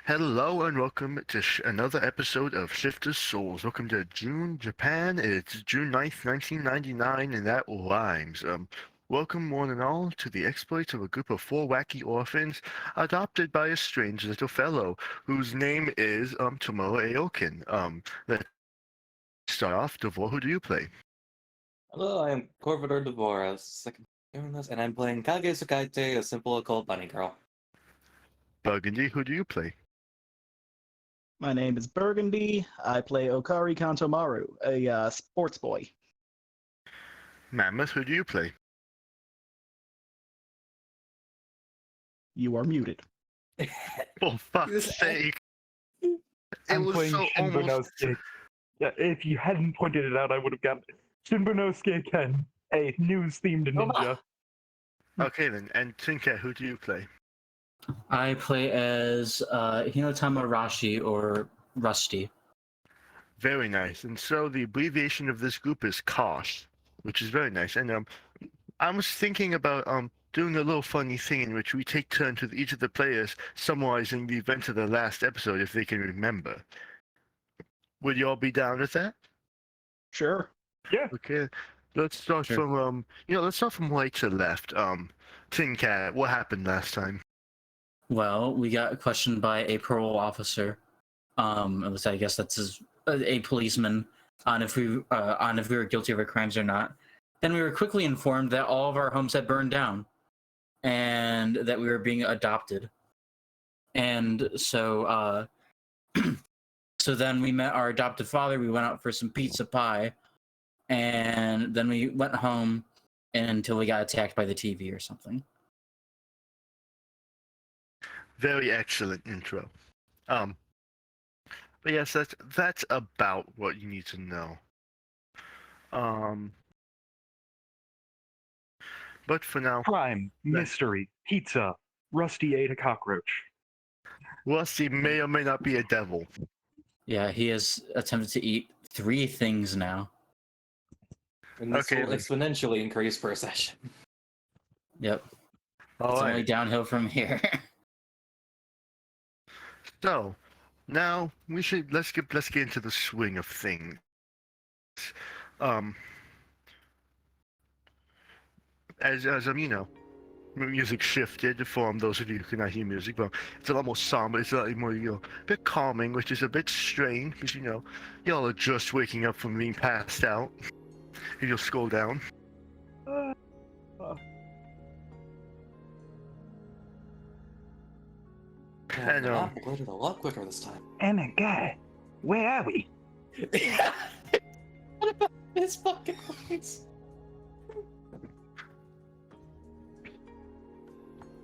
Hello and welcome to another episode of Shifter Souls. Welcome to June, Japan. It's June 9th, 1999, and that rhymes. Welcome one and all to the exploits of a group of four wacky orphans adopted by a strange little fellow whose name is Tomorrow Aoken. Let's start off. Devor, who do you play? Hello, I'm Corvidor Devoras, second doing this, and I'm playing Kage Sukaite, a simple occult bunny girl. Burgundy, who do you play? My name is Burgundy. I play Okari Kantomaru, a sports boy. Mammoth, who do you play? You are muted. For fuck's sake! It I'm was playing so almost. Shinbonosuke. Yeah, if you hadn't pointed it out, I would have gotten it. Shinbonosuke Ken, a news-themed ninja. Okay then, and Tinker, who do you play? I play as Hinotama Rashi, or Rusty. Very nice. And so the abbreviation of this group is KOSH, which is very nice. And I was thinking about doing a little funny thing in which we take turns with each of the players summarizing the events of the last episode if they can remember. Would you all be down with that? Sure. Yeah. Okay. Let's start Sure. from let's start from right to left. Tin Cat, what happened last time? Well, we got questioned by a parole officer. I guess that's a policeman on if we were guilty of our crimes or not. Then we were quickly informed that all of our homes had burned down, and that we were being adopted. And so, so then we met our adopted father. We went out for some pizza pie, and then we went home until we got attacked by the TV or something. Very excellent intro. But yes, that's about what you need to know. But for now, Crime, mystery, pizza, Rusty ate a cockroach. Rusty may or may not be a devil. Yeah, he has attempted to eat 3 things now. And this Okay, will then. exponentially increase per session. Yep. All It's only right. downhill from here. So now let's get into the swing of things. As music shifted from those of you who cannot hear music, but it's a lot more somber. It's a lot more a bit calming, which is a bit strange because y'all are just waking up from being passed out. And you'll scroll down. And the map loaded a lot quicker this time. Anna guy, where are we? What about his fucking points?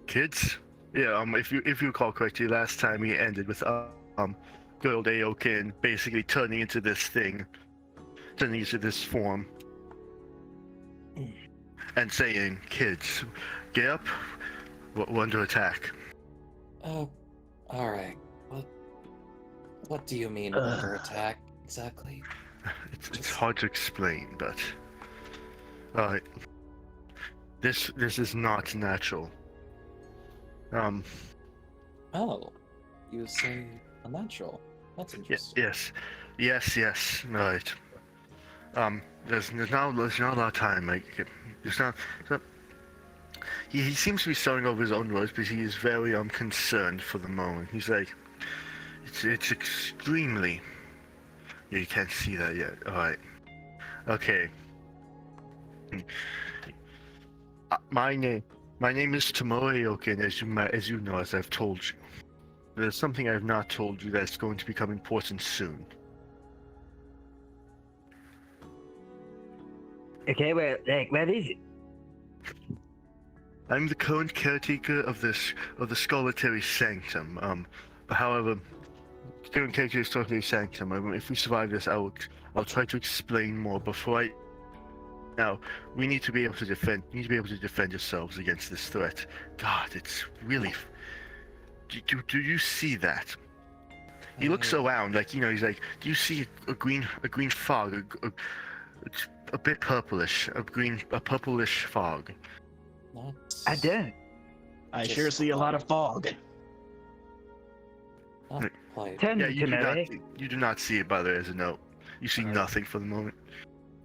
Kids, yeah. If you recall correctly, last time we ended with good old Aoken basically turning into this form, and saying, "Kids, get up. We're under attack." Oh, alright. What do you mean under attack, exactly? It's hard to explain, but all right. This is not natural. Oh, you say unnatural. That's interesting. Yes. Right. There's not a lot of time. He seems to be starting over his own words, but he is very concerned for the moment. He's like, it's extremely. You can't see that yet. All right. Okay. My name is Tomoe and as you know, as I've told you. There's something I've not told you that's going to become important soon. Okay, well, what is it? I'm the current caretaker of the Scolatary Sanctum. However, current caretaker of the Scolatary Sanctum. If we survive this, I'll try to explain more. Now, we need to be able to defend. You need to be able to defend yourselves against this threat. God, it's really. Do you see that? He looks around, he's like, do you see a green fog, a bit purplish, a purplish fog? That's... I don't. I Just sure see a lot of fog. Not quite. Tend Yeah, to know, eh? you do not see it by the way as a note. You see Alright. nothing for the moment.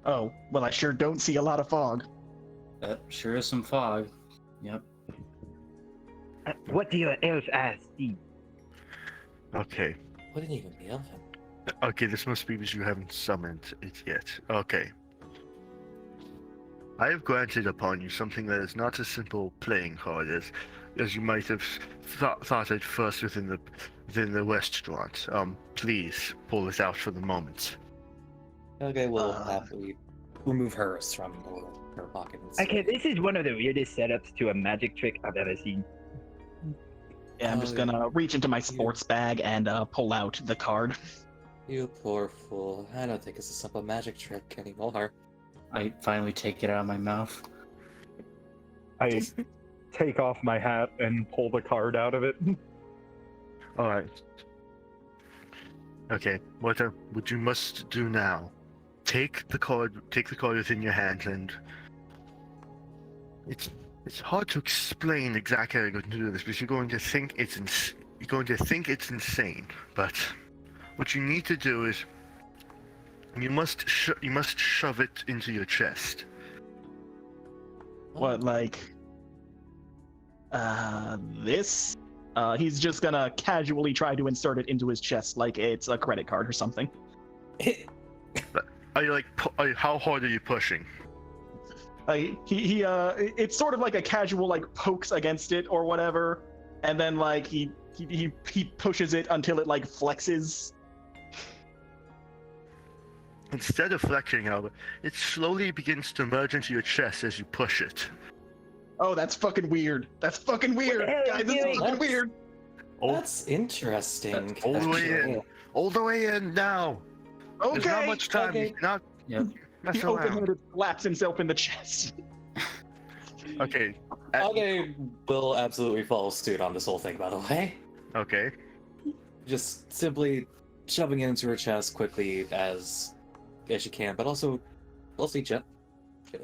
Oh, well, I sure don't see a lot of fog. Sure is some fog. Yep. What do your elf eyes see? Okay. Wouldn't even be of him. Okay, this must be because you haven't summoned it yet. Okay. I have granted upon you something that is not a simple playing card as you might have thought at first within the restaurant. Please pull this out for the moment. Okay, we'll Uh. happily remove hers from her pocket. And see. Okay, this is one of the weirdest setups to a magic trick I've ever seen. Yeah, I'm just gonna reach into my sports bag and pull out the card. You poor fool. I don't think it's a simple magic trick anymore. I finally take it out of my mouth. I take off my hat and pull the card out of it. All right. Okay. What you must do now? Take the card within your hands, and it's hard to explain exactly how you're going to do this because you're going to think it's insane. But what you need to do is you must shove it into your chest. What, like, this? He's just gonna casually try to insert it into his chest like it's a credit card or something. Are you how hard are you pushing? It's sort of like a casual, like, pokes against it or whatever, and then, like, he pushes it until it, like, flexes. Instead of flexing, however, it slowly begins to merge into your chest as you push it. Oh, that's fucking weird. That's fucking weird. What the hell are Guys, you this is doing? fucking weird. That's interesting. All the way actually. in. All the way in now. There's not Okay. much time. Okay. You cannot Yep. mess He around. open-handed slaps himself in the chest. Okay. Kage will absolutely follow suit on this whole thing, by the way. Okay. Just simply shoving it into her chest quickly as she can, but also mostly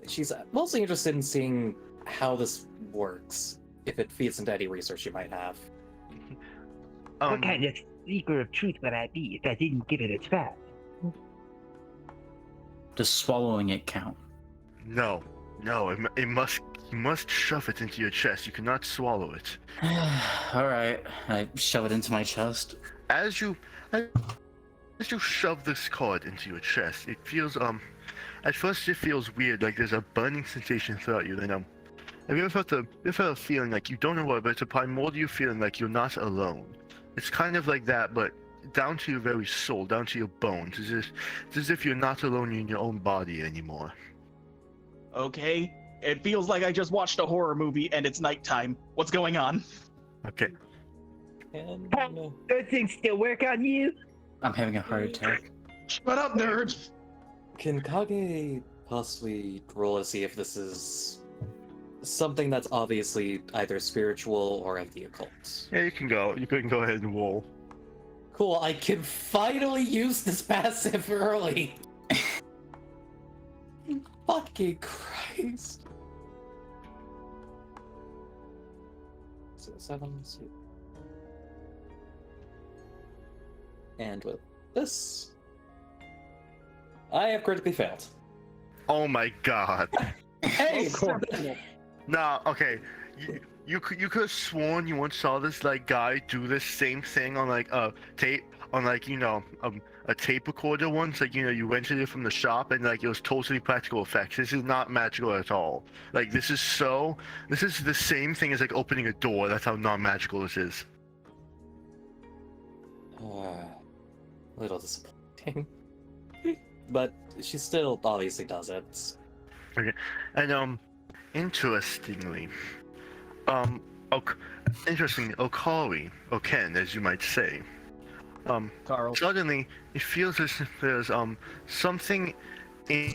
she's mostly interested in seeing how this works, if it feeds into any research you might have. What kind of seeker of truth would I be if I didn't give it a try? Does swallowing it count? No. You must shove it into your chest. You cannot swallow it. Alright. I shove it into my chest. As you shove this card into your chest, it feels at first it feels weird, like there's a burning sensation throughout you. Then have you ever felt a feeling like you don't know what, but it's a primordial feeling like you're not alone. It's kind of like that, but down to your very soul, down to your bones. It's as if you're not alone in your own body anymore. Okay. It feels like I just watched a horror movie and it's nighttime. What's going on? Okay. And Those things still work on you? I'm having a heart attack. Shut up, nerd. can Kage possibly roll to see if this is something that's obviously either spiritual or of the occult? Yeah, you can go. You can go ahead and roll. Cool, I can finally use this passive early! Fucking Christ. So 7, so... And with this... I have critically failed. Oh my god. Hey! Nah, okay. You could have sworn you once saw this like guy do this same thing on like a tape on like a tape recorder once, like you rented it from the shop and like it was totally practical effects. This is not magical at all. Like this is the same thing as like opening a door. That's how non-magical this is. A little disappointing. But she still obviously does it. And interestingly, Okari, Oken, as you might say, Carl. suddenly it feels as if there's something in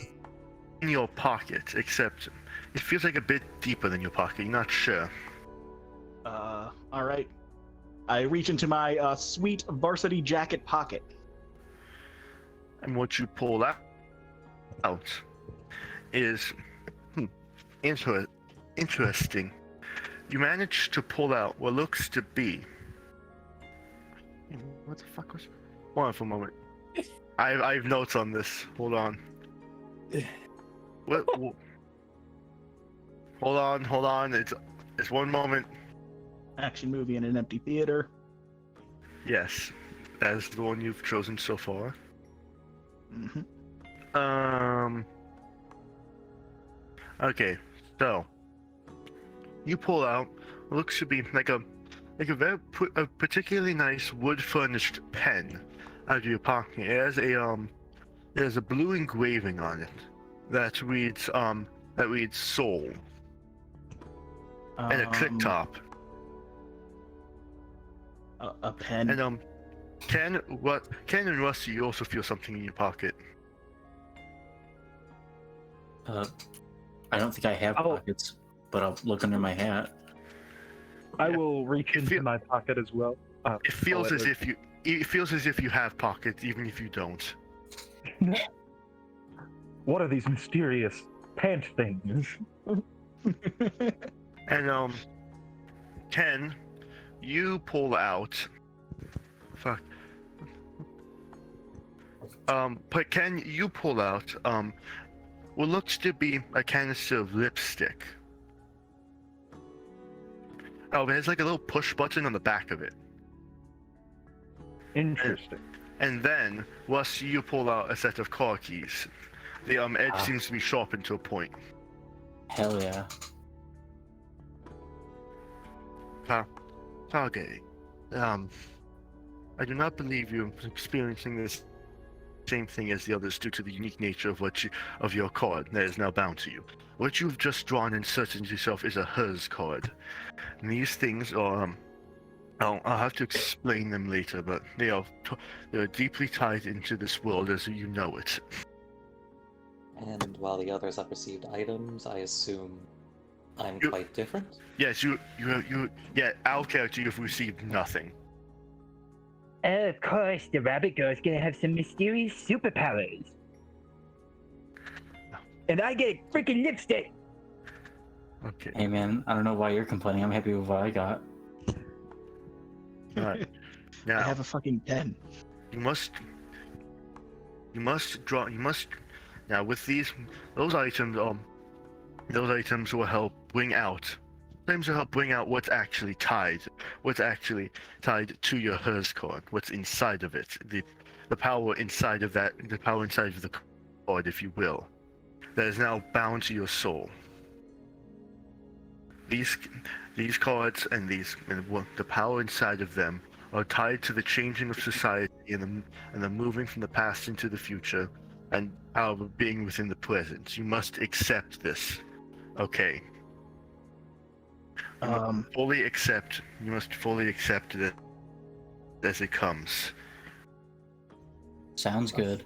your pocket, except it feels like a bit deeper than your pocket. You're not sure. Alright. I reach into my sweet varsity jacket pocket. And what you pull out is interesting. You manage to pull out what looks to be What the fuck was? Hold on for a moment. I have notes on this. Hold on. What? Hold on. It's one moment. Action movie in an empty theater. Yes, that is the one you've chosen so far. Hmm. Okay, so you pull out what looks to be like a a particularly nice wood furnished pen out of your pocket. It has a blue engraving on it that reads soul and a click top. A pen. And Ken and Rusty, you also feel something in your pocket. I don't think I have pockets, but I'll look under my hat. I will reach into feel- my pocket as well. It feels as if you have pockets, even if you don't. What are these mysterious pant things? And Ken, you pull out. Fuck. But Ken, you pull out what looks to be a canister of lipstick. Oh, there's like a little push button on the back of it. Interesting. And then, Rusty, you pull out a set of car keys. The edge seems to be sharpened to a point. Hell yeah. Target. I do not believe you're experiencing this same thing as the others due to the unique nature of your card that is now bound to you. What you've just drawn and inserted yourself is a hers card. And these things are I'll have to explain them later, but they are deeply tied into this world as you know it. And while the others have received items, I assume I'm You- quite different. Yes, our character, you've received nothing. Of course, the rabbit girl's gonna have some mysterious superpowers. And I get a freaking lipstick! Okay. Hey man, I don't know why you're complaining. I'm happy with what I got. Alright. I Now have a fucking pen. you must now with those items will help bring out what's actually tied to your hers card, what's inside of it, the power inside of the card, if you will, that is now bound to your soul. These cards and the power inside of them are tied to the changing of society and the moving from the past into the future, and power of being within the present. You must accept this. Okay. You must fully accept it as it comes. Sounds good.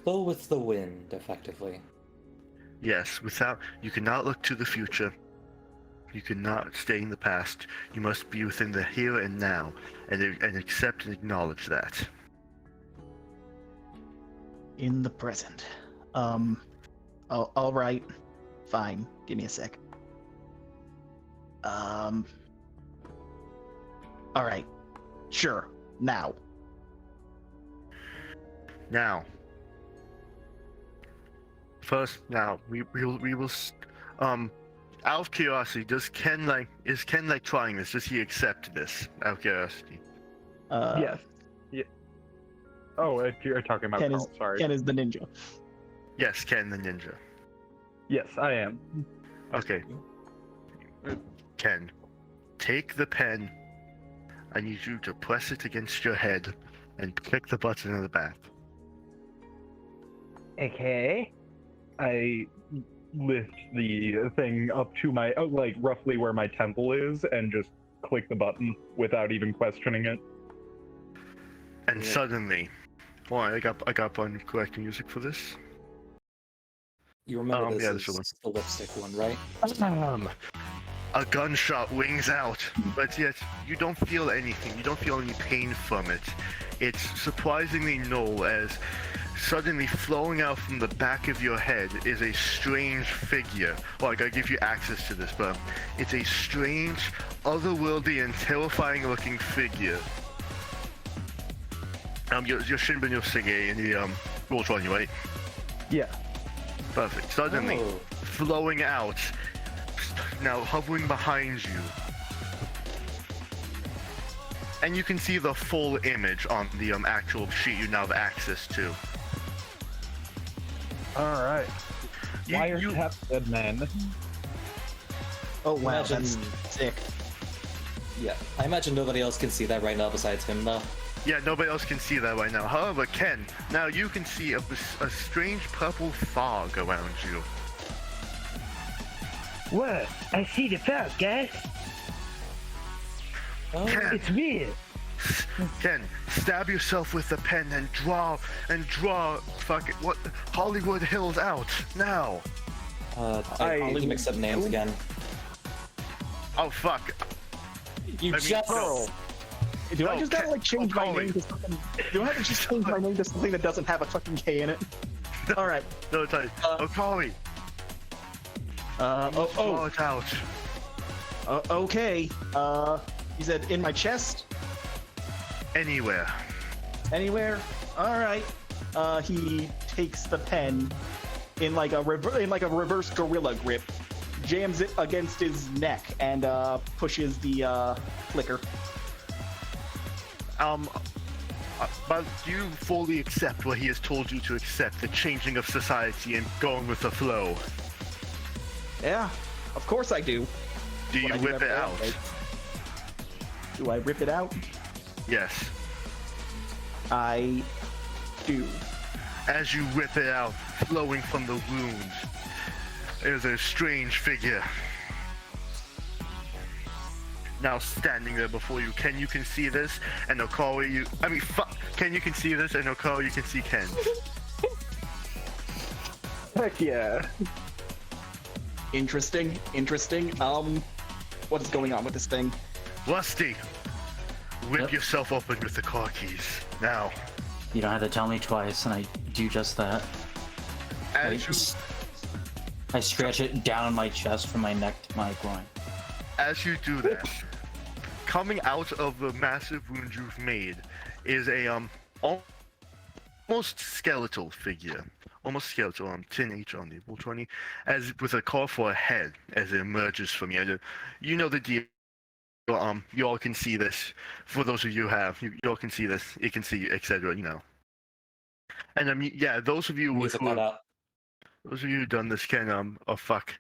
Flow with the wind, effectively. Yes, you cannot look to the future. You cannot stay in the past. You must be within the here and now, and accept and acknowledge that. In the present. All right. Fine. Give me a sec. All right. Sure. Now. Now. First, we will. Out of curiosity, is Ken trying this? Does he accept this? Out of curiosity. Yes. Yeah. Oh, you're talking about Ken Carl, sorry. Ken is the ninja. Yes, Ken the ninja. Yes, I am. Okay. Ken, take the pen. I need you to press it against your head and click the button in the back. Okay. I lift the thing up to my, roughly where my temple is, and just click the button without even questioning it. And Yeah. suddenly, I got fun correct music for this. You remember yeah, this this is the lipstick one, right? A gunshot rings out, but yet you don't feel anything. You don't feel any pain from it. It's surprisingly null, as suddenly flowing out from the back of your head is a strange figure. Well, I gotta give you access to this, but it's a strange, otherworldly, and terrifying looking figure. You're Shinbin Yosuke in the Roll 20, right? Yeah. Perfect. Suddenly, Oh. flowing out, now hovering behind you. And you can see the full image on the actual sheet you now have access to. All right. You- Wiretap dead man. Oh wow, Imagine- that's sick. Yeah, I imagine nobody else can see that right now besides him, though. Yeah, nobody else can see that right now. However, Ken, now you can see a strange purple fog around you. What? I see the fog, guys. Oh, Ken, It's weird. Ken, stab yourself with the pen and draw, fuck it, what, Hollywood Hills out, now. I only mixed up names again. Oh, fuck. You I mean, just... Pearl. Do I No, just gotta like change my Colin. name to something? Do I have to just change my name to something that doesn't have a fucking K in it? All right. No, it's like, Okami, Oh, draw it out. okay. You said in my chest? Anywhere. Anywhere? All right. He takes the pen in like a reverse gorilla grip, jams it against his neck, and pushes the flicker. But do you fully accept what he has told you to accept, the changing of society and going with the flow? Yeah, of course I do. Do you What I whip every it day, out? right? Do I rip it out? Yes. I do. As you rip it out, flowing from the wound, is a strange figure. Now standing there before you. Ken, you can see this, and Okari, Ken, you can see this, and Okari, you can see Ken. Heck yeah. Interesting. What is going on with this thing? Rusty, whip Yep. yourself open with the car keys. Now, You don't have to tell me twice, and I do just that. I scratch it down my chest from my neck to my groin. as you do that, coming out of the massive wound you've made is a almost skeletal figure. Almost skeletal, 10H on the Roll 20, as with a call for a head as it emerges from you. You know the deal. You all can see this. For those of you who have, you all can see this. It can see you, etc. You know. And yeah, those of you Music who cut out. those of you who've done this can oh fuck.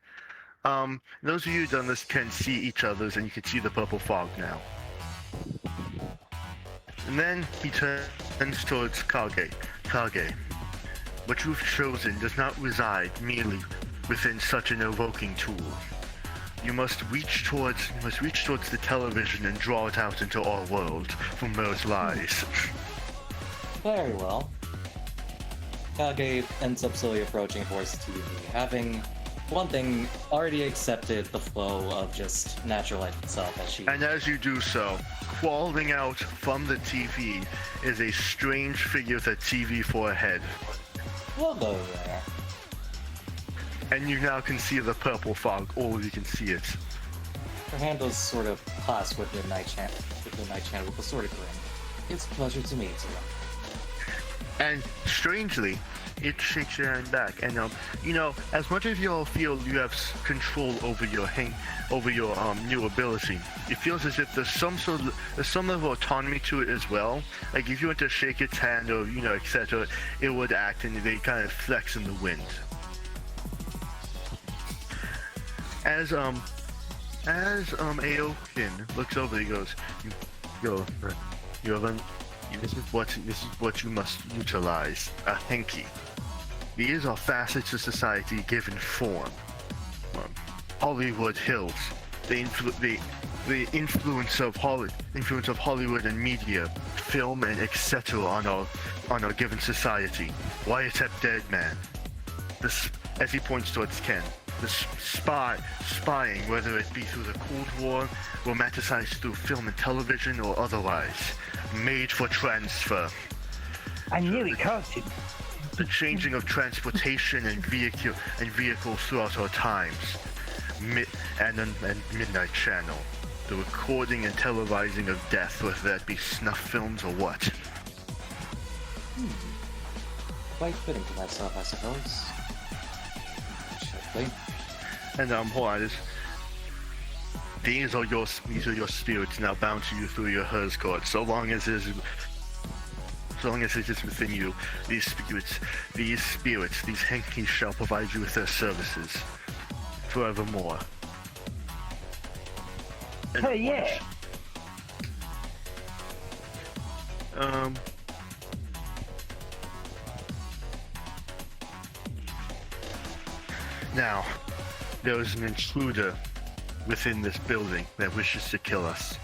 Those of you who've done this can see each other's, and you can see the purple fog now. And then he turns towards Kage. Kage, what you've chosen does not reside merely within such an evoking tool. You must reach towards the television and draw it out into our world from where it lies. Very well. Kage ends up slowly approaching towards the TV, having one thing already accepted the flow of just natural life itself as she... And as you do so, crawling out from the TV is a strange figure with a TV for a head. We'll go there. And you now can see the purple fog. All of you can see it. Her hand was sort of clasped with Midnight Channel with a sort of grin. It's a pleasure to meet you. And strangely, it shakes your hand back. And you know, as much as you all feel you have control over your new ability, it feels as if there's some level of autonomy to it as well. Like if you went to shake its hand or etc., it would act and they kind of flex in the wind. As Awoken looks over, he goes, this is what you must utilize, a hanky. These are facets of society given form. Hollywood Hills, the influence of Hollywood and media, film and etc. on our given society. Wiretap dead man. This, as he points towards Ken. The spying, whether it be through the Cold War, romanticized through film and television, or otherwise, made for transfer. I nearly caught him. The changing of transportation and vehicles throughout our times, and Midnight Channel, the recording and televising of death, whether that be snuff films or what. Quite fitting for myself, I suppose. Should be. And hold on, these are your spirits now bound to you through your hers cord. So long as it is within you, these spirits, these hankies shall provide you with their services forevermore. And Oh yeah. Now, there is an intruder within this building that wishes to kill us,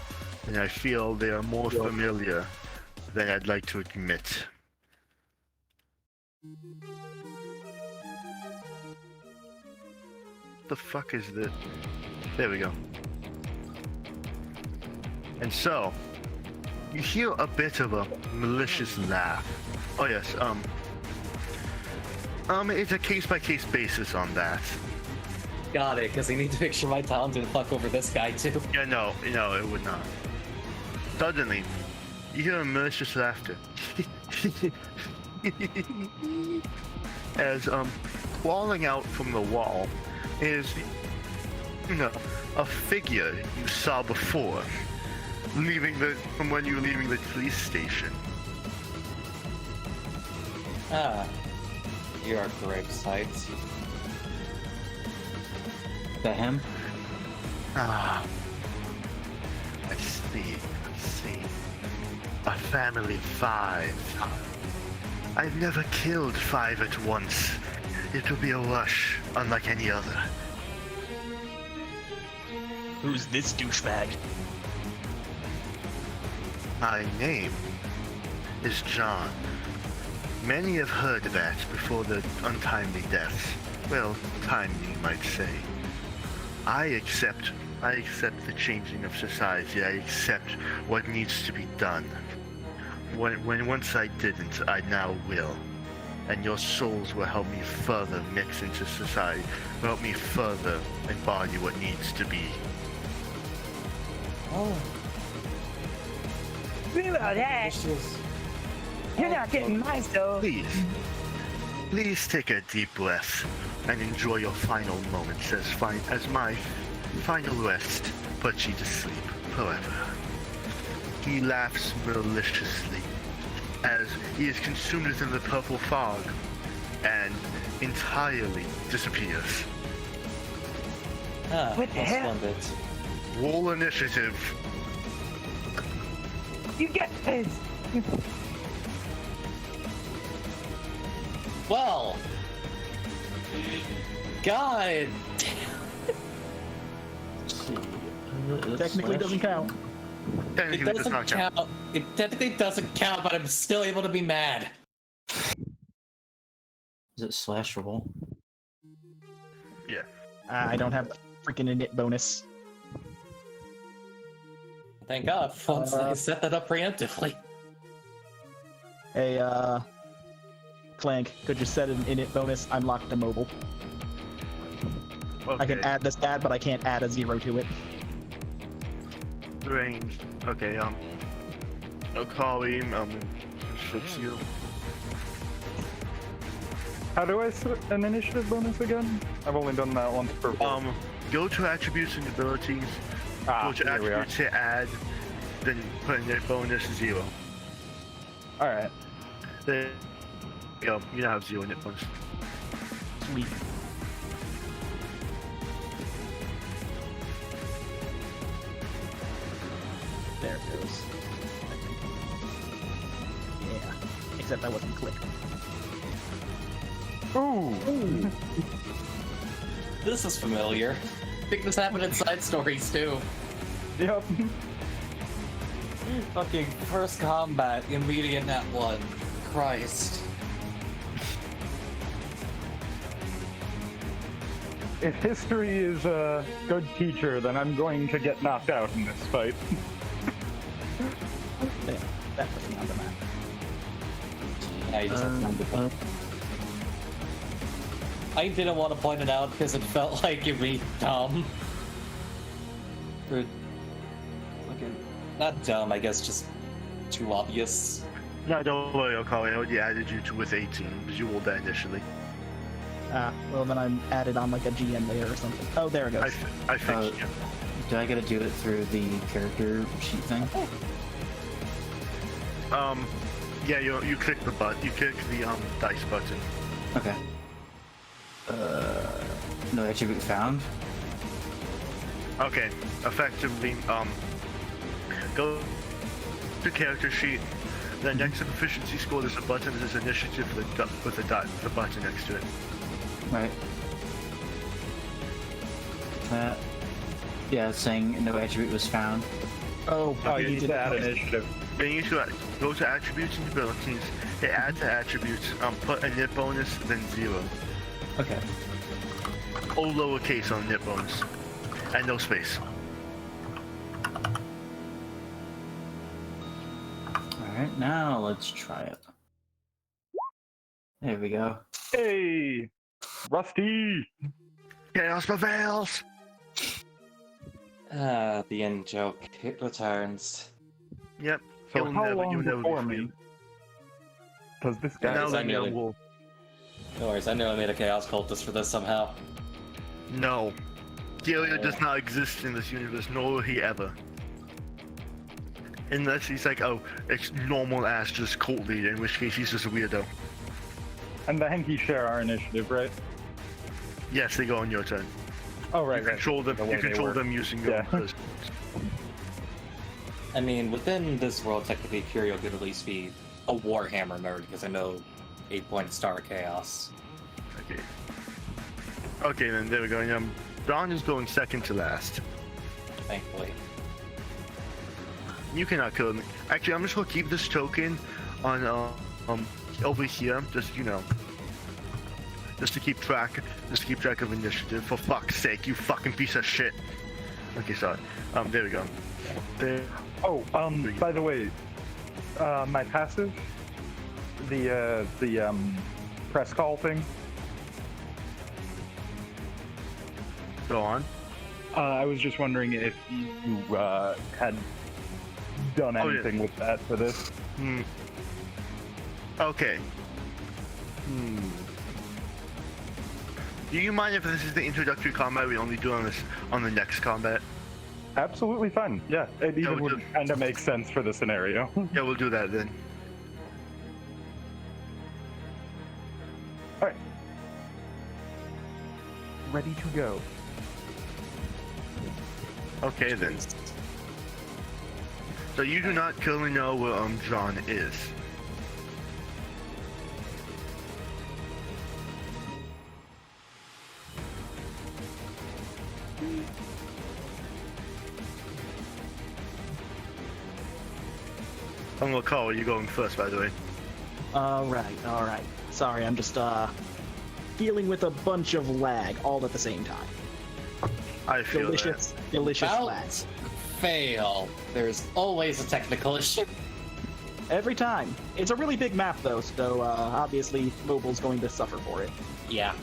and I feel they are more familiar than I'd like to admit. The fuck is this? There we go. And so, you hear a bit of a malicious laugh. Oh yes, it's a case-by-case basis on that. Got it, because I need to make sure my talent didn't fuck over this guy too. Yeah, no, it would not. Suddenly, you hear a malicious laughter. As, crawling out from the wall is, a figure you saw before, from when you were leaving the police station. Ah, you are correct, sights. That him? Ah, I see. A family of 5. I've never killed 5 at once. It will be a rush, unlike any other. Who's this douchebag? My name is John. Many have heard that before the untimely deaths. Well, timely, you might say. I accept the changing of society. I accept what needs to be done. Once I didn't, I now will. And your souls will help me further mix into society, will help me further embody what needs to be. Oh, Screw all that. issues. You're not getting my soul. Please take a deep breath and enjoy your final moments as my final rest puts you to sleep forever. He laughs maliciously as he is consumed within the purple fog and entirely disappears. Ah, What the that's hell? splendid. Roll initiative. You get this. Well, God. Technically doesn't count. Technically, It does not doesn't count. It technically doesn't count, but I'm still able to be mad. Is it slash roll? I don't have the freaking init bonus. Thank God. Once I set that up preemptively. Hey, Clank, could you set an init bonus? I'm locked to mobile. Okay. I can add this stat, but I can't add a 0 to it. Range. Okay, Akali, fix you. How do I set an initiative bonus again? I've only done that once per Go to attributes and abilities. Go to here we are. attributes to add, then put in their bonus 0. Alright. There you go. You now have 0 in it bonus. Sweet. There it goes. Yeah. Except I wasn't clicked. Ooh! This is familiar. I think this happened in side stories too. Yep. Fucking first combat, immediate net 1. Christ. If history is a good teacher, then I'm going to get knocked out in this fight. Yeah, that was me on the map. Yeah, you just I didn't want to point it out because it felt like it'd be dumb. Or, fucking, not dumb, I guess, just too obvious. No, don't worry, Okari. I already added you to with 18 because you rolled that initially. Well then I'm added on like a GM layer or something. Oh, there it goes. I fixed you. Do I gotta do it through the character sheet thing? Yeah, you click the button. You click the dice button. Okay. No attribute found. Okay, effectively, go to character sheet. Then next to proficiency score, there's a button. There's initiative with the button next to it. Right. That. Yeah, it's saying no attribute was found. Oh, You need to add initiative. Then you should go to attributes and abilities. Hit add to attributes. Put a nit bonus, then 0. Okay. All lowercase on nit bonus, and no space. Alright, now let's try it. There we go. Hey, Rusty. Chaos prevails. The end joke. It returns. Yep. So You'll how never- long you'll never be before free. me? Because this And now Guys, guy I let knew me it. will. No worries, I knew I made a chaos cultist for this somehow. No. Delia does not exist in this universe, nor will he ever. Unless he's like, oh, it's normal ass just cult leader, in which case he's just a weirdo. and the Henki share our initiative, right? Yes, they go on your turn. Oh, right, You right. control them. The way You they control work. them using your. Yeah. I mean, within this world, technically, Curio could at least be a Warhammer nerd, because I know 8-point Star Chaos. Okay. Okay, then there we go. Dawn is going second to last. Thankfully. You cannot kill me. Actually, I'm just gonna keep this token on over here, just just to keep track of initiative. For fuck's sake, you fucking piece of shit. Okay, sorry. There we go. There. Oh, by the way, my passive, the press call thing. Go on. I was just wondering if you had done Oh, yeah. anything with that for this. Okay. Do you mind if this is the introductory combat? We only do on the next combat. Absolutely fine. Yeah, it even we'll would do- kind of make sense for the scenario. Yeah, we'll do that then. All right. Ready to go. Okay then. So you do not currently know where John is. I'm gonna call you going first, by the way. All right. Sorry, I'm just dealing with a bunch of lag all at the same time. I feel Delicious About lag. fail. There's always a technical issue. Every time. It's a really big map though, so obviously mobile's going to suffer for it. Yeah.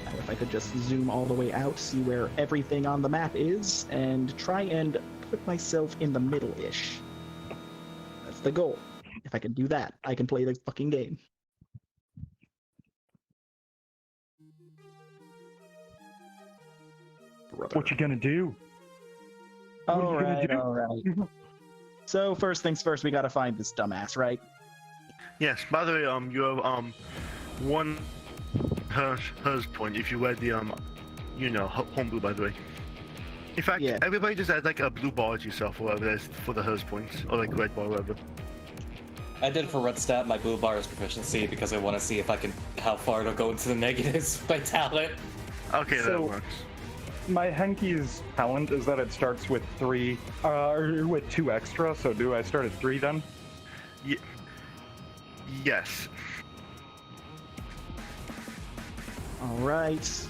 Now, if I could just zoom all the way out, see where everything on the map is, and try and put myself in the middle-ish. That's the goal. If I can do that, I can play the fucking game. Brother. What you gonna do? What are you gonna do? All right. So first things first, we gotta find this dumbass, right? Yes. By the way, you have one hers point if you wear the home blue. By the way. In fact, Yeah. everybody just add like a blue bar to yourself, or whatever that is for the hers points, or like red bar, whatever. I did for red stat my blue bar is proficiency because I want to see if I can how far it'll go into the negatives by talent. Okay, that So- works. My Henki's talent is that it starts with 3, or with 2 extra. So do I start at 3 then? Yes. All right.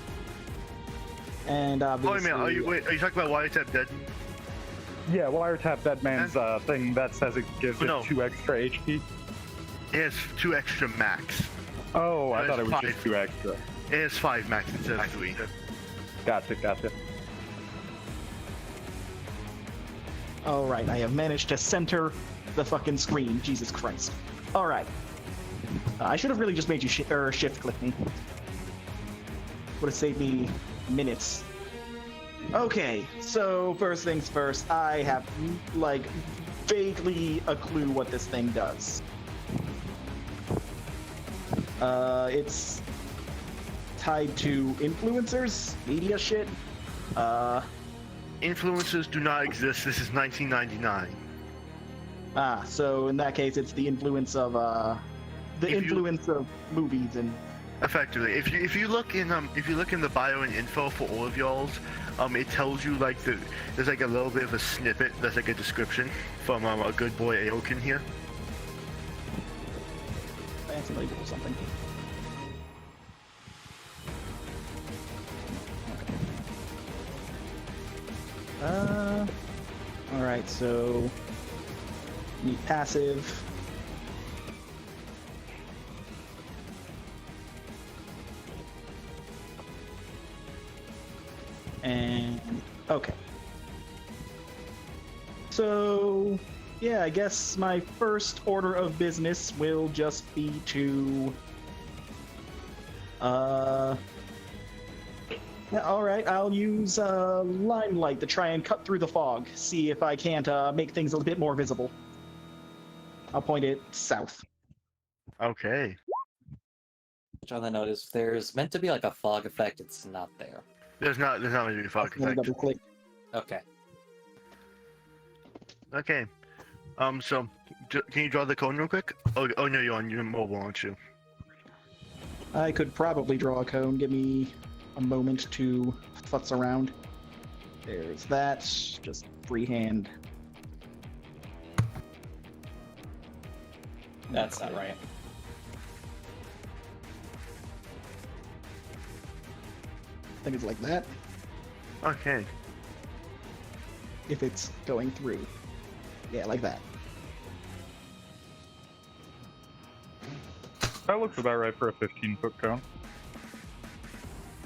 And Oh, obviously, wait a minute. Are you talking about Wiretap Dead? Yeah, wiretap that man's thing that says it gives No. it 2 extra HP. It has 2 extra max. Oh, I That thought is it was 5. just 2 extra. It has 5 max instead of 3. Gotcha. All right, I have managed to center the fucking screen. Jesus Christ. All right. I should have really just made you shift click me. Would have saved me minutes. Okay, so first things first, I have, like, vaguely a clue what this thing does. It's tied to influencers, media shit. Influencers do not exist. This is 1999. So in that case, it's the influence of, of movies and... Effectively, if you look in the bio and info for all of y'all's, it tells you like there's like a little bit of a snippet that's like a description from a good boy Awoken here. Fancy label or something. Okay. All right, so need passive. And okay. So yeah, I guess my first order of business will just be to yeah, all right, I'll use limelight to try and cut through the fog, see if I can't make things a little bit more visible. I'll point it south. Okay. Which on the note is there's meant to be like a fog effect, it's not there. There's not going to be a fog I'm gonna effect. double click. Okay. Okay. So can you draw the cone real quick? Oh no, you're on your mobile, aren't you? I could probably draw a cone. Give me a moment to futz around. There's that. Just freehand. That's not right. I think it's like that. Okay. If it's going through. Yeah, like that. That looks about right for a 15-foot cone.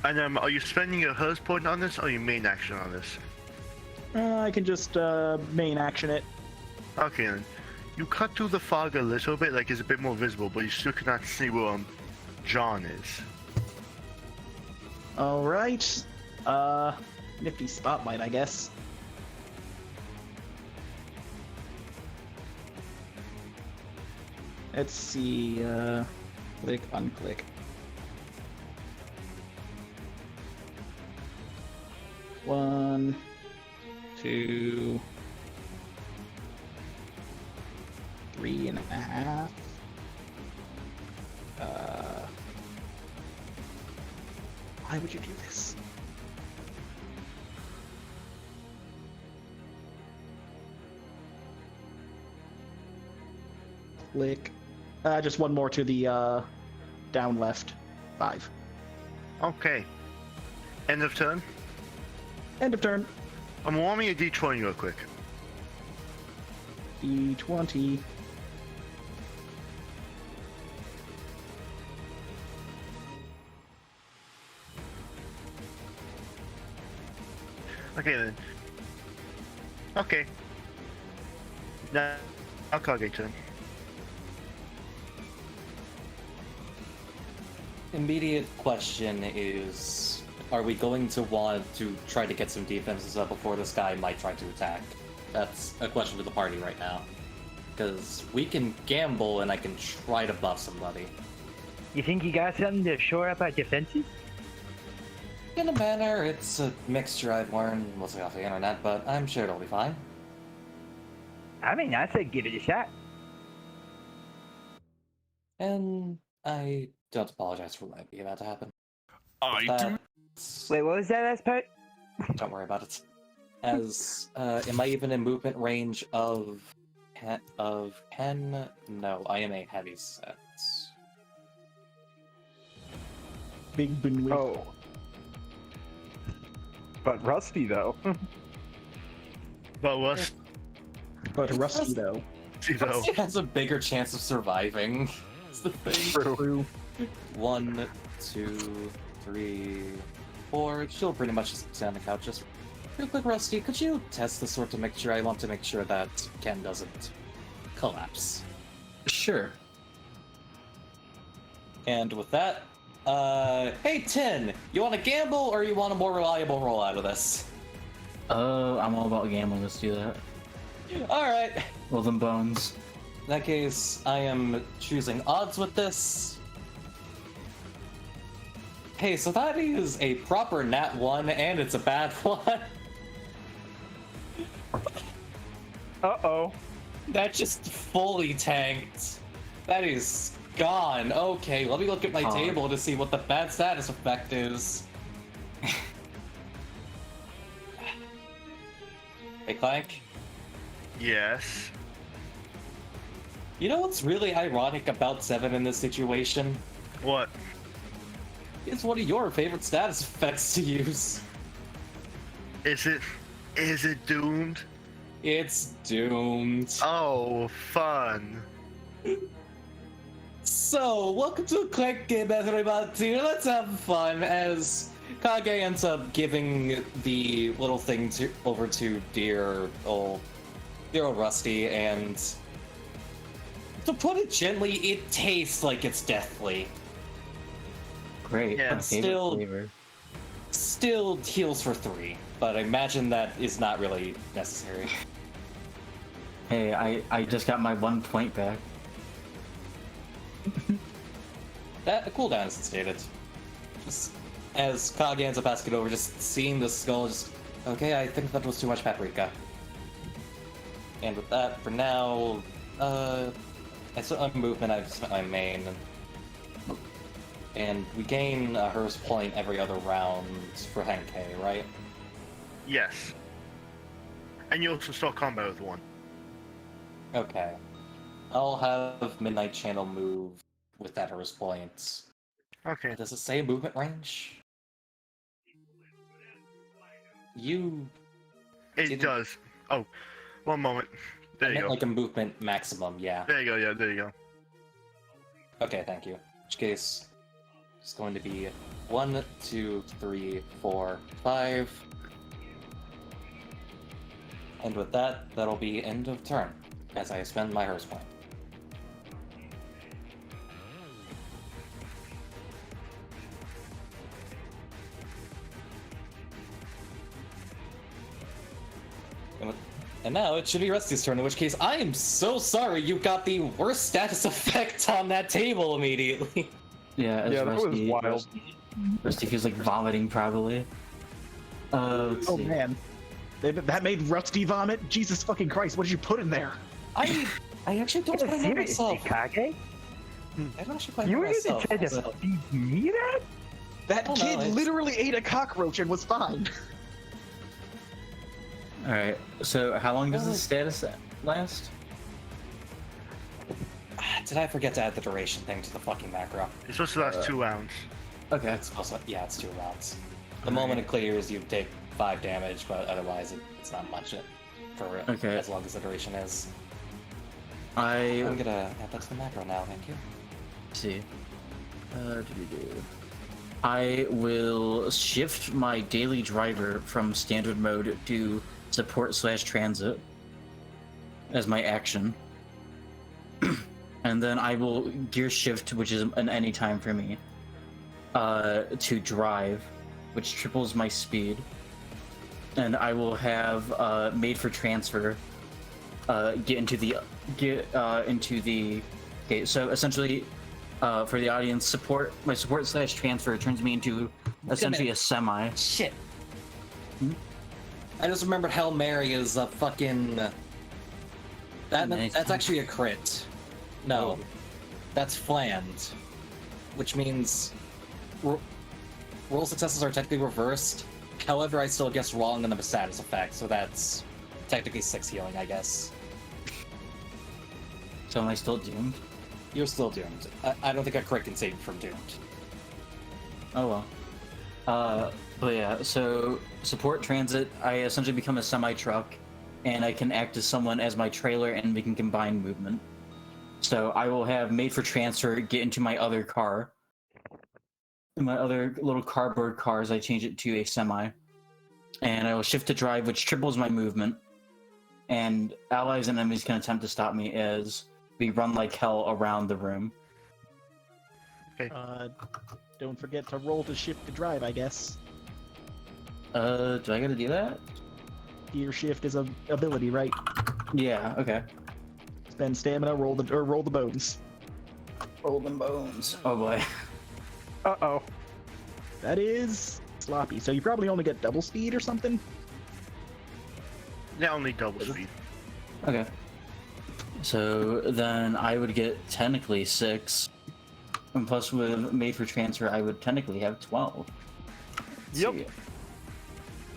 And are you spending your hers point on this, or your main action on this? I can just main action it. Okay then. You cut through the fog a little bit, like it's a bit more visible, but you still cannot see where John is. All right. Nifty spotlight, I guess. Let's see. Click, unclick. One, two, 3.5. Why would you do this? Click. Just one more to the down left. 5. Okay. End of turn. End of turn. I'm warming a D20 real quick. D20. Okay then. Okay. Now, I'll call gate turn. Immediate question is, are we going to want to try to get some defenses up before this guy might try to attack? That's a question to the party right now. Because we can gamble and I can try to buff somebody. You think you got something to shore up our defenses? In a manner, it's a mixture I've learned mostly off the internet, but I'm sure it'll be fine. I mean, I said give it a shot. And I don't apologize for what being about to happen. I do. Wait, what was that last part? Don't worry about it. As am I even in movement range of 10? No, I am a heavy set. Big Benwick. Oh. But Rusty, though. But what's But Rusty, though. Rusty has a bigger chance of surviving. That's the thing. True. 1, 2, 3, 4. She'll pretty much just sit on the couch. Just Real quick, Rusty, could you test the sword to make sure? I want to make sure that Ken doesn't collapse. Sure. And with that, hey Tin, you want to gamble or you want a more reliable roll out of this? I'm all about gambling. Let's do that. All right. Well, them bones. In that case, I am choosing odds with this. Hey, so that is a proper nat 1, and it's a bad one. Uh-oh. That just fully tanked. That is gone. Okay, let me look at my Oh. table to see what the bad status effect is. Hey, Clank. Yes. You know what's really ironic about 7 in this situation? What? It's one of your favorite status effects to use. Is it? Is it doomed? It's doomed. Oh, fun. So, welcome to a quick game, everybody. Let's have fun as Kage ends up giving the little thing over to dear old Rusty, and to put it gently, it tastes like it's deathly. Great. Yeah. My But favorite still- flavor. Still heals for 3, but I imagine that is not really necessary. Hey, I just got my 1 point back. That cooldown isn't stated. Just as Kage ends up asking over, just seeing the skull, just okay. I think that was too much paprika. And with that, for now, I spent my movement. I've spent my main, and we gain a Hearse point every other round for Henkei, right? Yes. And you also start combat with one. Okay. I'll have Midnight Channel move with that Hearse point. Okay. Does it say movement range? You It Didn't- does. Oh, one moment. There I you meant go. like a movement maximum, yeah. There you go. Yeah, there you go. Okay, thank you. In which case, it's going to be 1, 2, 3, 4, 5. And with that, that'll be end of turn, as I spend my Hearse point. And now it should be Rusty's turn, in which case I am so sorry you got the worst status effect on that table immediately. Yeah, as Yeah, that was Rusty, wild. Rusty feels like vomiting, probably. Let's Oh see. man, that made Rusty vomit. Jesus fucking Christ! What did you put in there? I actually don't Yeah, remember seriously, myself. Kage? I don't actually quite You know were gonna myself. try Was to it- feed me that? That Oh, no, kid it's- literally ate a cockroach and was fine. All right. So, how long does Oh. the status last? Did I forget to add the duration thing to the fucking macro? It's supposed to last 2 rounds. Okay. It's also, yeah, it's 2 rounds. The moment it clears, you take 5 damage, but otherwise it's not much for Okay. as long as the duration is. I I'm gonna add that to the macro now, thank you. see. I will shift my daily driver from standard mode to support/transit as my action. And then I will gear shift, which is an any time for me, to drive, which triples my speed. And I will have made for transfer get into the okay, so essentially for the audience, my support/transfer turns me into essentially a semi. Shit. I just remembered Hail Mary is a fucking. Nice. That's actually a crit. No, that's flaned, which means roll successes are technically reversed. However, I still guess wrong on the status effect, so that's technically 6 healing, I guess. So am I still doomed? You're still doomed. I don't think a crit can save you from doomed. Oh well. But yeah, so support transit, I essentially become a semi-truck, and I can act as someone as my trailer, and we can combine movement. So I will have made for transfer, get into my other car. In my other little cardboard cars, I change it to a semi. and I will shift to drive, which triples my movement. And allies and enemies can attempt to stop me as we run like hell around the room. Don't forget to roll to shift to drive, I guess. Do I gotta do that? Gear shift is a ability, right? Yeah. Okay. Spend stamina, roll the bones. Roll them bones. Oh boy. Uh-oh. That is sloppy. So you probably only get double speed or something. Yeah, only double speed. Okay. So then I would get technically 6. And plus with made for transfer, I would technically have 12. Yep. See,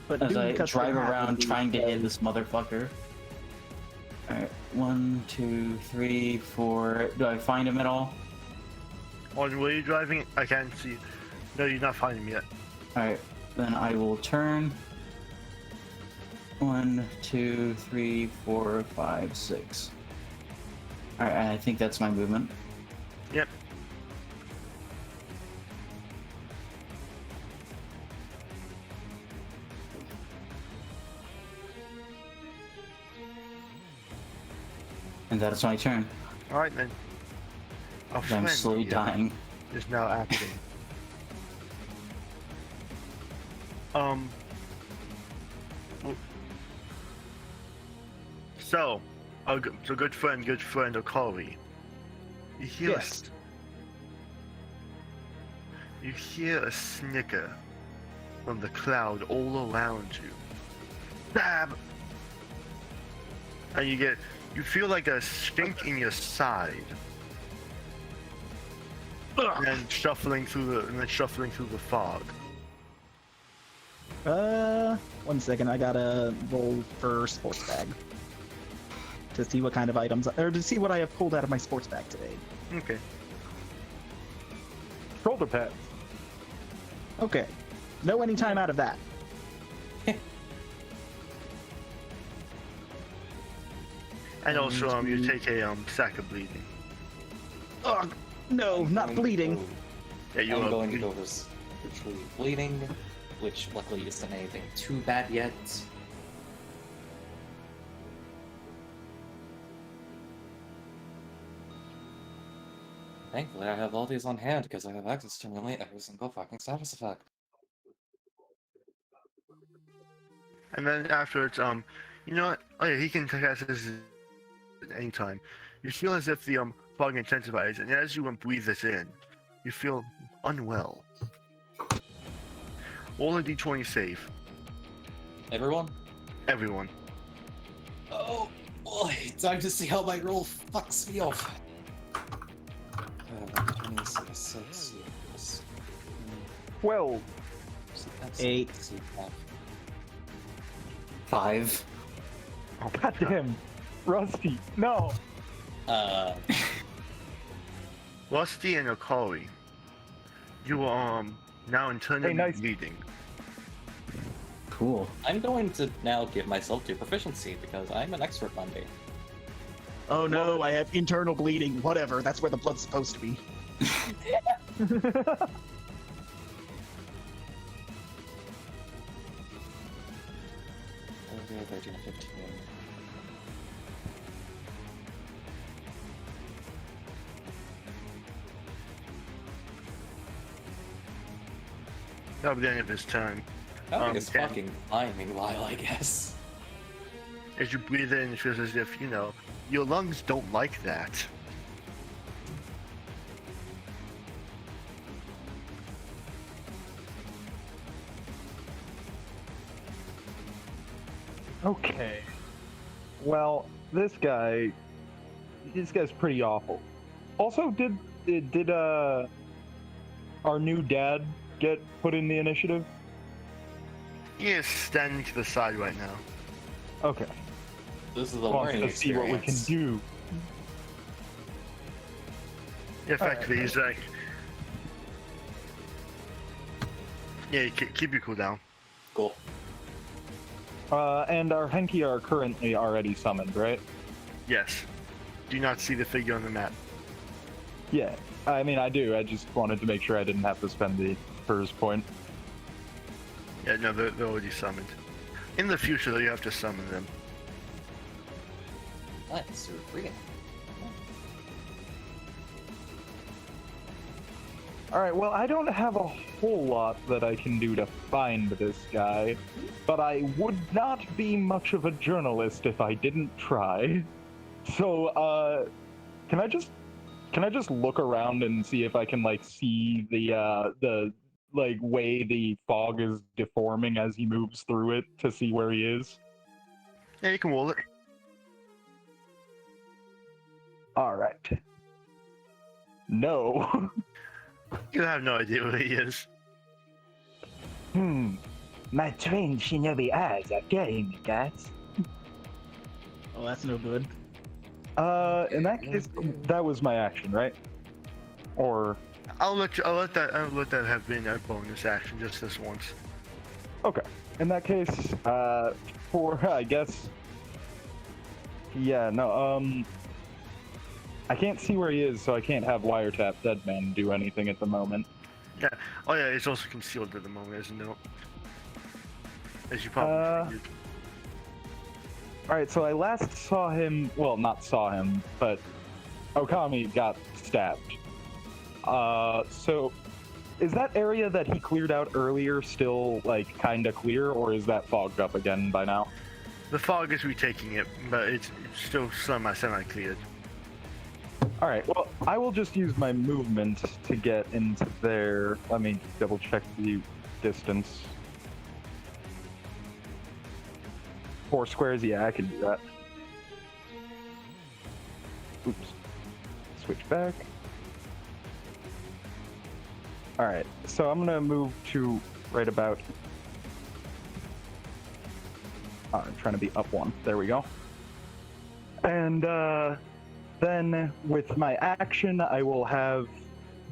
But as Doom I cuts drive in half around would be trying to hit 12. this motherfucker. Alright, 1, 2, 3, 4. Do I find him at all? On where are you driving? I can't see. No, you're not finding me yet. Alright, then I will turn. 1, 2, 3, 4, 5, 6. Alright, I think that's my movement. Yep. And that's my turn. All right then. A I'm friend slowly here dying. is now acting. So, so good friend Okari. You hear Yes. You hear a snicker from the cloud all around you. Stab! And you feel like a stink in your side. And then shuffling through the fog. 1 second. I gotta roll for sports bag to see what kind of items, or to see what I have pulled out of my sports bag today. Okay. Shoulder pads. Okay. No any time out of that. And also, you take a sack of bleeding. Ugh, no, not bleeding. Yeah, you I'm are going to bleeding. go with spiritually bleeding, which luckily isn't anything too bad yet. Thankfully, I have all these on hand because I have access to nearly every single fucking status effect. And then afterwards, you know what? Oh yeah, he can cast this at any time. You feel as if the fog intensifies, and as you breathe this in, you feel unwell. Roll a d20 save, Everyone? everyone. Oh boy, time to see how my roll fucks me off. 26, 12. 8. 5. Oh my God damn. Rusty. No. Rusty and Okari, you are now internally nice. bleeding. Cool. I'm going to now give myself 2 proficiency because I'm an expert Monday. Oh no, I have internal bleeding. Whatever, that's where the blood's supposed to be. 13, 15. That'll be the end of his turn. I think it's 10. fucking fine meanwhile, I guess. As you breathe in, it feels as if, your lungs don't like that. Okay. Well, this guy's pretty awful. Also, did our new dad get put in the initiative? He is standing to the side right now. Okay. This is the Wants learning to see what we can experience. do. Effectively, he's like, yeah, keep your cool down. Cool. And our Henki are currently already summoned, right? Yes. Do you not see the figure on the map? Yeah. I mean, I do. I just wanted to make sure I didn't have to spend the first point. Yeah, no, they're already summoned. In the future, though, you have to summon them. Nice, you're free. Alright, well, I don't have a whole lot that I can do to find this guy, but I would not be much of a journalist if I didn't try. So, can I just look around and see if I can, like, see the like, way the fog is deforming as he moves through it to see where he is? Yeah, you can roll it. Alright. No. You have no idea where he is. My trained shinobi eyes are getting me, guys. Oh, that's no good. In that case, that was my action, right? Or I'll let that have been a bonus action just this once. okay. In that case, for I guess, yeah, no, I can't see where he is, so I can't have wiretap Deadman do anything at the moment. Yeah. Oh yeah, it's also concealed at the moment, isn't it? As you probably figured. All right, so I last saw him. Well, not saw him, but Okami got stabbed. So is that area that he cleared out earlier still like kind of clear, or is that fogged up again by now? The fog is retaking it, but it's still semi-cleared. All right, well, I will just use my movement to get into there. Let me double check the distance. 4 squares, yeah, I can do that. Oops. Switch back. All right, so I'm gonna move to right about. I'm trying to be up 1. There we go. And then with my action, I will have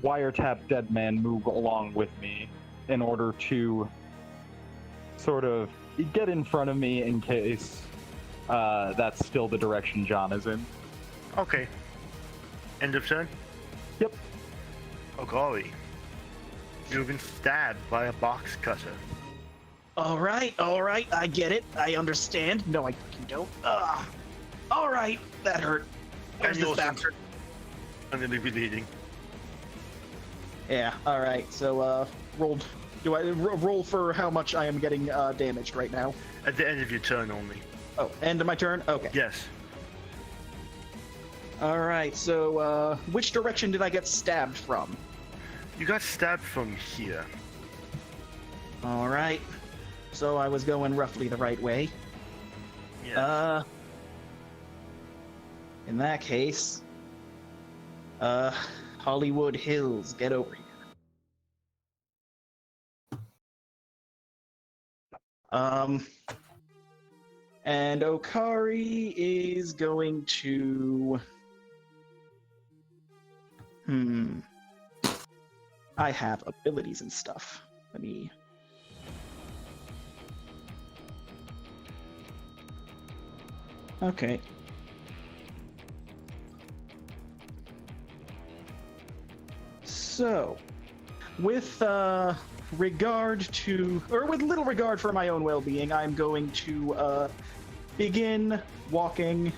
wiretap Deadman move along with me in order to sort of get in front of me in case that's still the direction John is in. Okay. End of turn? Yep. Oh golly. You've been stabbed by a box cutter. All right, I get it. I understand. No, I don't. All right, that hurt. There's And this you're bastard. I'm gonna be bleeding. Yeah, all right. So, rolled. Do I roll for how much I am getting damaged right now? At the end of your turn only. Oh, end of my turn? Okay. Yes. All right, so which direction did I get stabbed from? You got stabbed from here. All right. So I was going roughly the right way. Yes. In that case, Hollywood Hills, get over here. And Okari is going to... I have abilities and stuff. Let me... Okay. So, with regard to, or with little regard for my own well-being, I'm going to begin walking,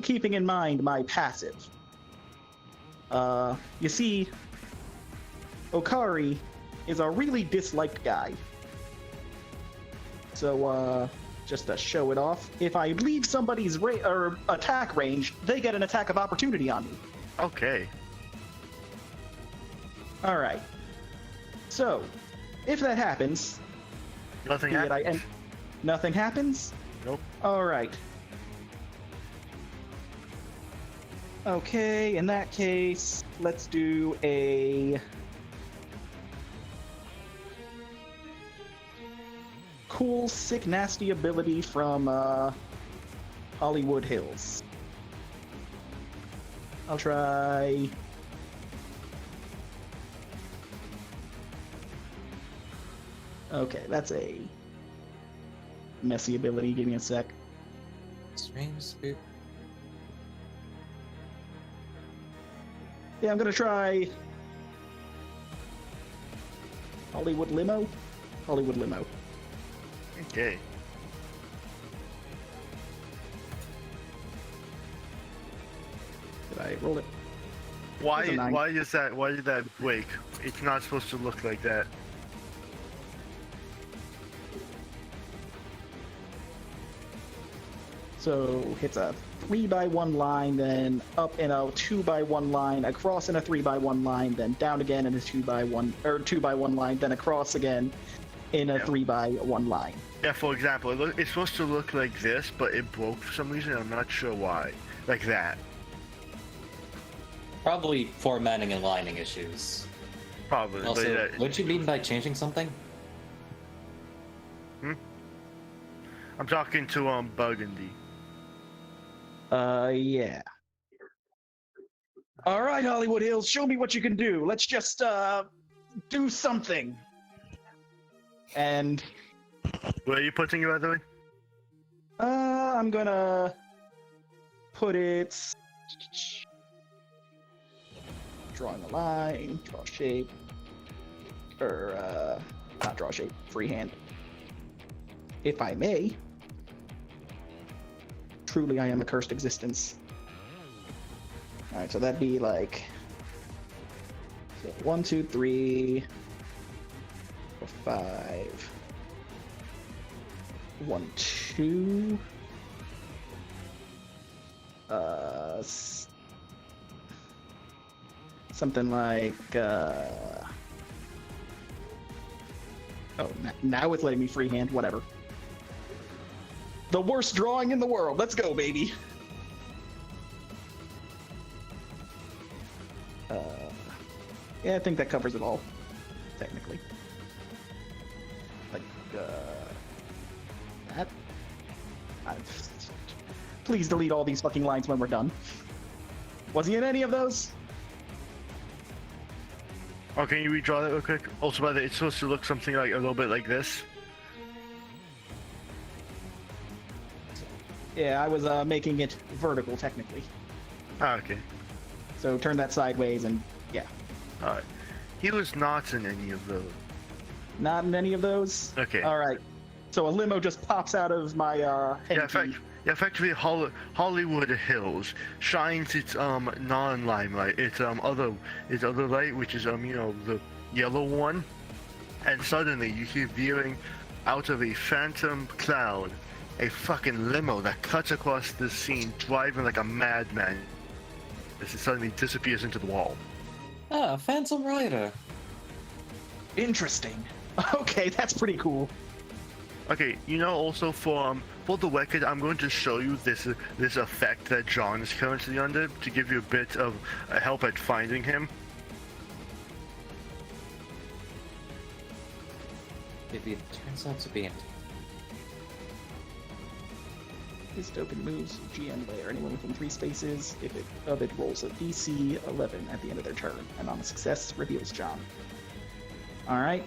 keeping in mind my passive. You see, Okari is a really disliked guy. So, just to show it off, if I leave somebody's attack range, they get an attack of opportunity on me. Okay. All right. So, if that happens, Nothing be it happens. nothing happens? Nope. All right. Okay, in that case, let's do a cool, sick, nasty ability from Hollywood Hills. I'll try... Okay, that's a messy ability. Give me a sec. Strange spook. Yeah, I'm gonna try Hollywood limo? Hollywood limo. Okay. Did I roll it? Why? It's a 9. Why is that? Why did that break? It's not supposed to look like that. So hits a 3x1 line, then up in a 2x1 line, across in a 3x1 line, then down again in a 2x1 line, then across again in a 3x1 line. Yeah. For example, it's supposed to look like this, but it broke for some reason. I'm not sure why. Like that. Probably formatting and lining issues. Probably. Also, but, what do you mean by changing something? I'm talking to Burgundy. Yeah. All right, Hollywood Hills, show me what you can do. Let's just do something. And Where are you putting it, by the way? I'm gonna put it. Drawing a line, draw shape, or not draw shape, freehand. If I may. Truly, I am a cursed existence. All right, so that'd be like 1, 2, 3, 4, 5. 1, 2. Something like. Oh, now it's letting me freehand. Whatever. The worst drawing in the world. Let's go, baby. Yeah, I think that covers it all, technically. Like, that. Please delete all these fucking lines when we're done. Was he in any of those? Oh, can you redraw that real quick? Also, by the way, it's supposed to look something like a little bit like this. Yeah, I was making it vertical, technically. Ah, okay. So turn that sideways and, yeah. Alright. He was not in any of those. Not in any of those? Okay. Alright. So a limo just pops out of my hanky. Effectively, Hollywood Hills shines its non-limelight, its other light, which is the yellow one, and suddenly you see veering out of a phantom cloud a fucking limo that cuts across the scene, driving like a madman as it suddenly disappears into the wall. Ah, Phantom Rider. Interesting. Okay, that's pretty cool. Okay, also for the record, I'm going to show you this effect that John is currently under to give you a bit of help at finding him. Maybe it turns out to be. This token moves GM layer. Anyone within 3 spaces, if it rolls a DC 11 at the end of their turn, and on a success, reveals John. All right.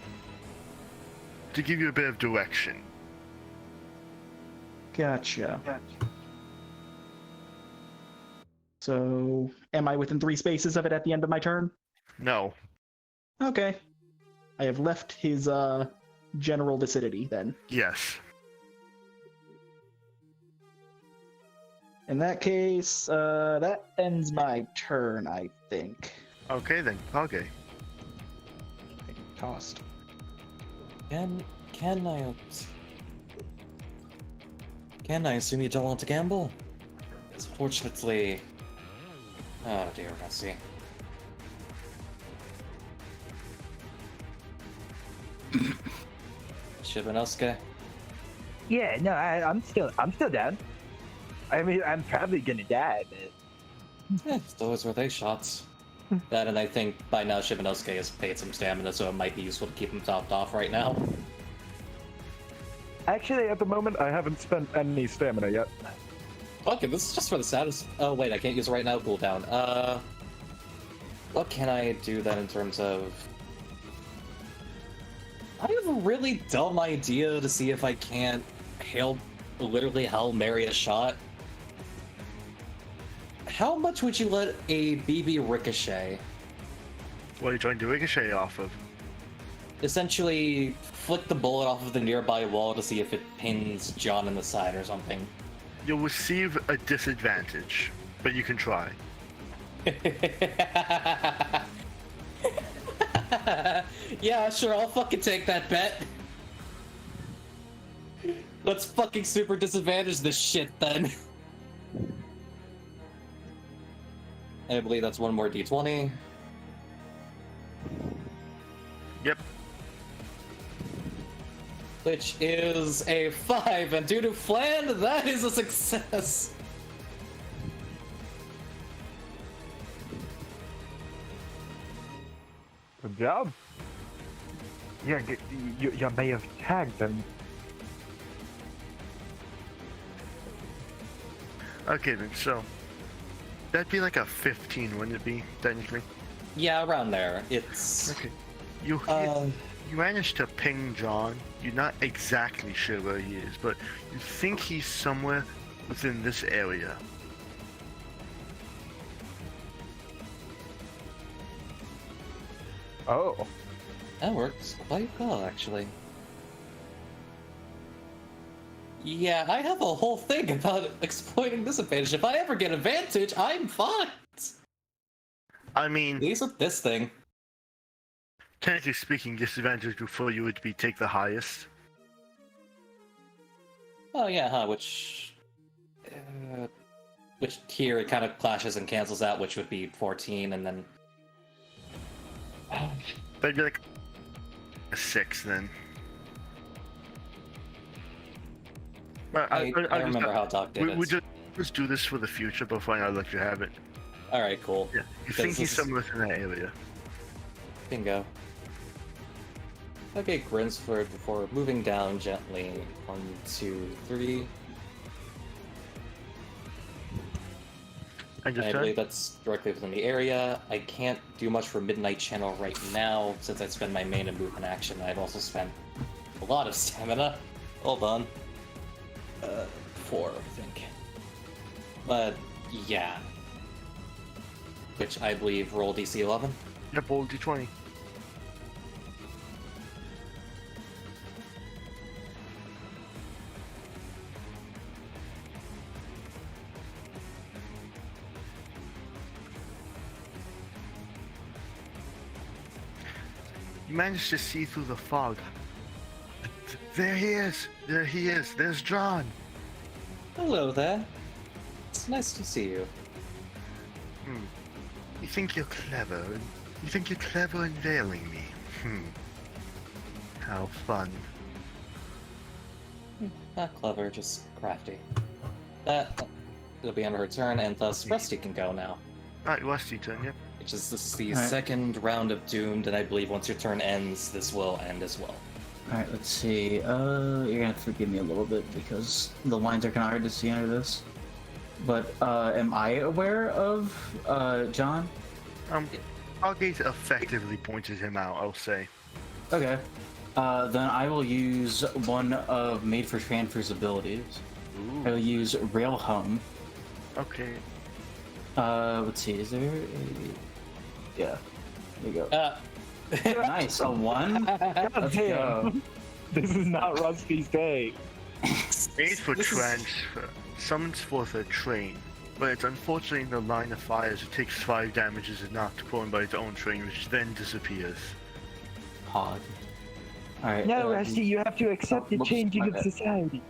To give you a bit of direction. Gotcha. So, am I within 3 spaces of it at the end of my turn? No. Okay. I have left his general vicinity then. Yes. In that case, that ends my turn, I think. Okay then. Okay. Tossed. Can I assume you don't want to gamble? It's fortunately... Oh dear, let's see. Shibanosuke? Yeah, no, I'm still down. I mean, I'm probably gonna die, but Those were they shots. That, and I think by now Shibanosuke has paid some stamina, so it might be useful to keep him topped off right now. Actually, at the moment, I haven't spent any stamina yet. Okay, this is just for the status. Oh wait, I can't use it right now. Cooldown. What can I do then in terms of? I have a really dumb idea to see if I can't literally Hail Mary a shot. How much would you let a BB ricochet? What are you trying to ricochet off of? essentially flick the bullet off of the nearby wall to see if it pins John in the side or something. You'll receive a disadvantage, but you can try. Yeah, sure, I'll fucking take that bet. Let's fucking super disadvantage this shit then. I believe that's one more d20. Yep. Which is a 5, and due to Flan, that is a success. Good job. Yeah, you may have tagged them. Okay then, so that'd be like a 15, wouldn't it be, technically? Yeah, around there. It's... Okay. You managed to ping John. You're not exactly sure where he is, but you think he's somewhere within this area. Oh. That works quite well, actually. Yeah, I have a whole thing about exploiting disadvantage. If I ever get advantage, I'm fucked! I mean, At least with this thing. technically speaking, disadvantage before you would be take the highest. Oh yeah, huh, which here it kind of clashes and cancels out, which would be 14, and then... But it'd be like a 6 then. But I remember how Doc did we it. just do this for the future before I let you have it. Alright, cool. Yeah, you Because think he's this is- somewhere in that area. Bingo. Okay, Grinsford before moving down gently. 1, 2, 3. And just I believe that's directly within the area. I can't do much for Midnight Channel right now, since I spend my main and movement action. I've also spent a lot of stamina. Hold on. 4, I think. But, yeah. Which I believe roll DC 11. Yep, roll d20. You managed to see through the fog. There he is! There he is! There's John! Hello there. It's nice to see you. You think you're clever? You think you're clever in veiling me? How fun. Not clever, just crafty. It'll be under her turn, and thus Rusty can go now. Alright, Rusty turn, yep. Which is this is the Alright. second round of Doomed, and I believe once your turn ends, this will end as well. Alright, let's see. You're gonna have to forgive me a little bit because the lines are kind of hard to see under this. But, am I aware of, John? Stargate effectively pointed him out, I'll say. Okay. Then I will use one of Made for Transfer's abilities. I will use Rail Home. Okay. Let's see, is there a... Yeah. There you go. Nice, a 1? God Let's damn. go. This is not Rusty's day. Made for This is- transfer. Summons forth a train. But it's unfortunately in the line of fire, so it takes 5 damage as it knocked prone by its own train, which then disappears. Hog. Alright. No, Rusty, you have to accept the whoops, changing my of bad. society.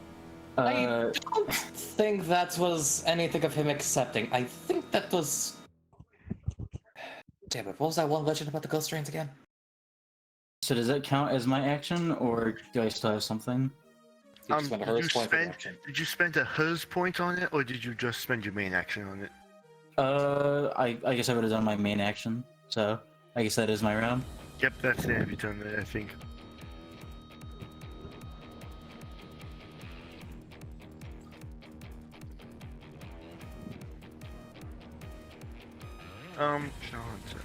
I don't think that was anything of him accepting. I think that was... Damn it, what was that one legend about the ghost trains again? So does that count as my action, or do I still have something? You just spent a hers point for action. Did you spend a hers point on it, or did you just spend your main action on it? I guess I would have done my main action, so I guess that is my round. Yep, that's the end of your turn there, I think. Johnson.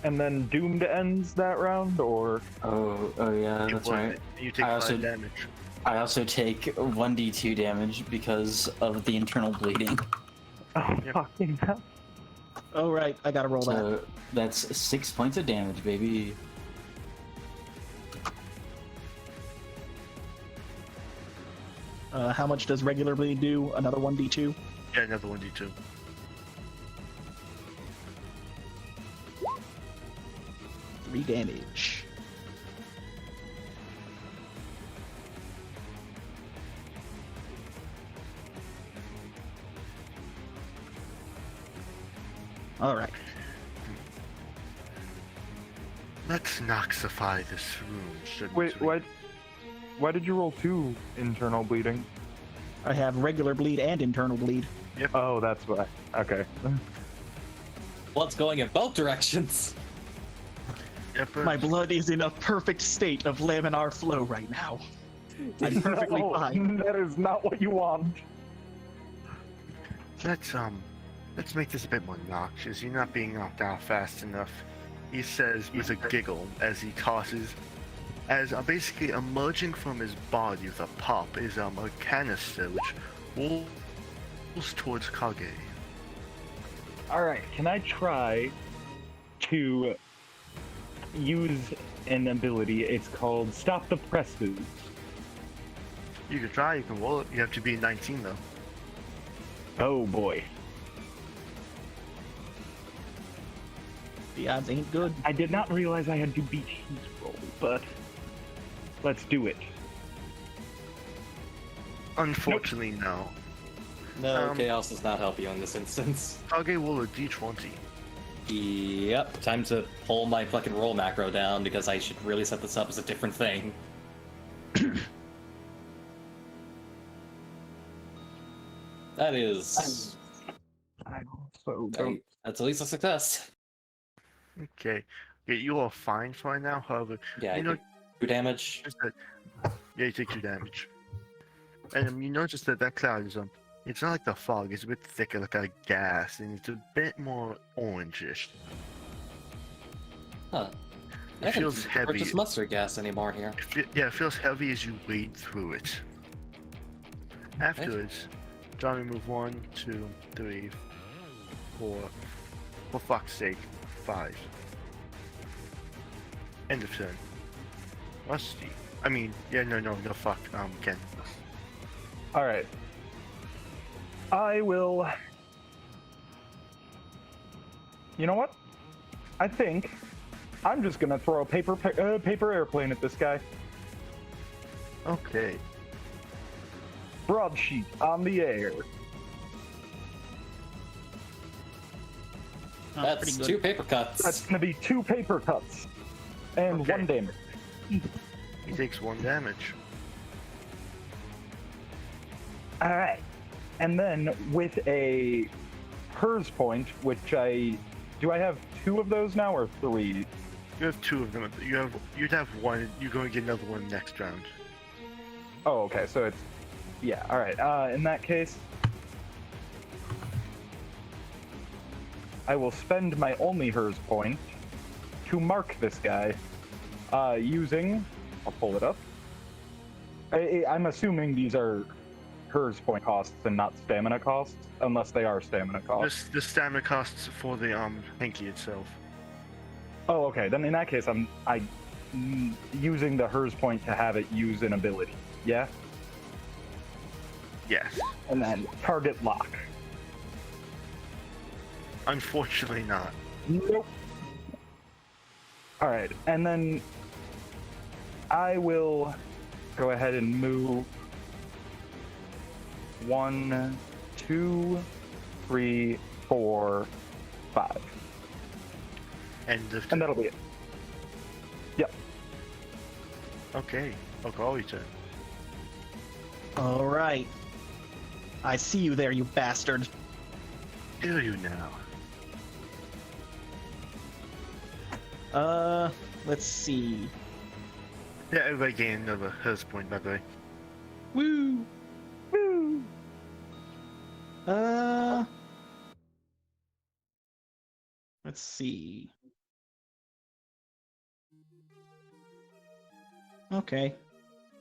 And then Doomed ends that round, or Oh yeah, that's right. You take I 5 also- damage. I also take 1d2 damage because of the internal bleeding. oh Yep. fucking hell. Oh, right. I gotta roll that. So that's 6 points of damage, baby. How much does regular bleed do? Another 1d2? Yeah, another 1d2. Three damage. All right. Let's noxify this room, shouldn't Wait, we? why did you roll 2 internal bleeding? I have regular bleed and internal bleed. Oh, that's why. Okay. Blood's going in both directions. Yep, but My blood is in a perfect state of laminar flow right now. I'm perfectly No, fine. that is not what you want. let's make this a bit more noxious. You're not being knocked out fast enough. He says with a giggle as he tosses, basically emerging from his body with a pop is a canister which rolls towards Kage. Alright, can I try to use an ability? It's called Stop the Presses. You can try, you can roll it. You have to be 19 though. Oh boy. The odds ain't good. I did not realize I had to beat his roll, but let's do it. Unfortunately, no. No, chaos does not help you in this instance. Kage roll a d20. Yep, time to pull my fucking roll macro down because I should really set this up as a different thing. That is... That's at least a success. Okay. Yeah, you are fine for right now, however, Yeah, you I know, take 2 damage. just that, yeah, you take 2 damage. And you notice that cloud is it's not like the fog, it's a bit thicker, like a gas, and it's a bit more orangish. Huh. It I can feels heavy. purchase mustard gas anymore here. Yeah, it feels heavy as you wade through it. Afterwards, John, remove 1, 2, 3, 4, for fuck's sake, 5. End of turn. Rusty. I mean, yeah, no, fuck, Ken. Alright. I will... You know what? I think I'm just gonna throw a paper airplane at this guy. Okay. Broadsheet on the air. Pretty That's good. 2 paper cuts. That's gonna be 2 paper cuts. And Okay. 1 damage. He takes 1 damage. Alright. And then with a hers point, which do I have 2 of those now or 3? You have 2 of them. You'd have 1. You're going to get another one next round. Oh, okay, so it's... Yeah, alright. In that case... I will spend my only hers point to mark this guy, using... I'll pull it up. I'm assuming these are hers point costs and not stamina costs, unless they are stamina costs. The stamina costs for the hanky itself. Oh, okay. Then in that case, I'm using the hers point to have it use an ability. Yeah, Yes. and then target lock. Unfortunately not. Nope. All right, and then I will go ahead and move 1, 2, 3, 4, 5, End of and that'll be it. Yep. Okay. Okari turn. All right. I see you there, you bastard. Do you now? Let's see. Yeah, everybody gained another hers point, by the way. Woo! Woo! Let's see. Okay.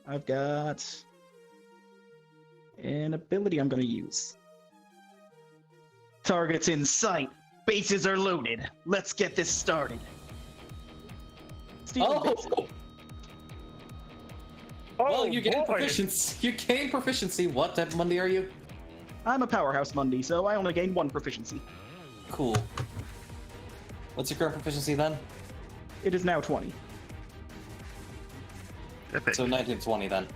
I've got an ability I'm gonna use. Target's in sight. Bases are loaded. Let's get this started. Stealing bases. Oh, well, you gain proficiency. You gain proficiency. What type of Monday are you? I'm a powerhouse Monday, so I only gain 1 proficiency. Cool. What's your current proficiency then? It is now 20. Epic. So 1920 then.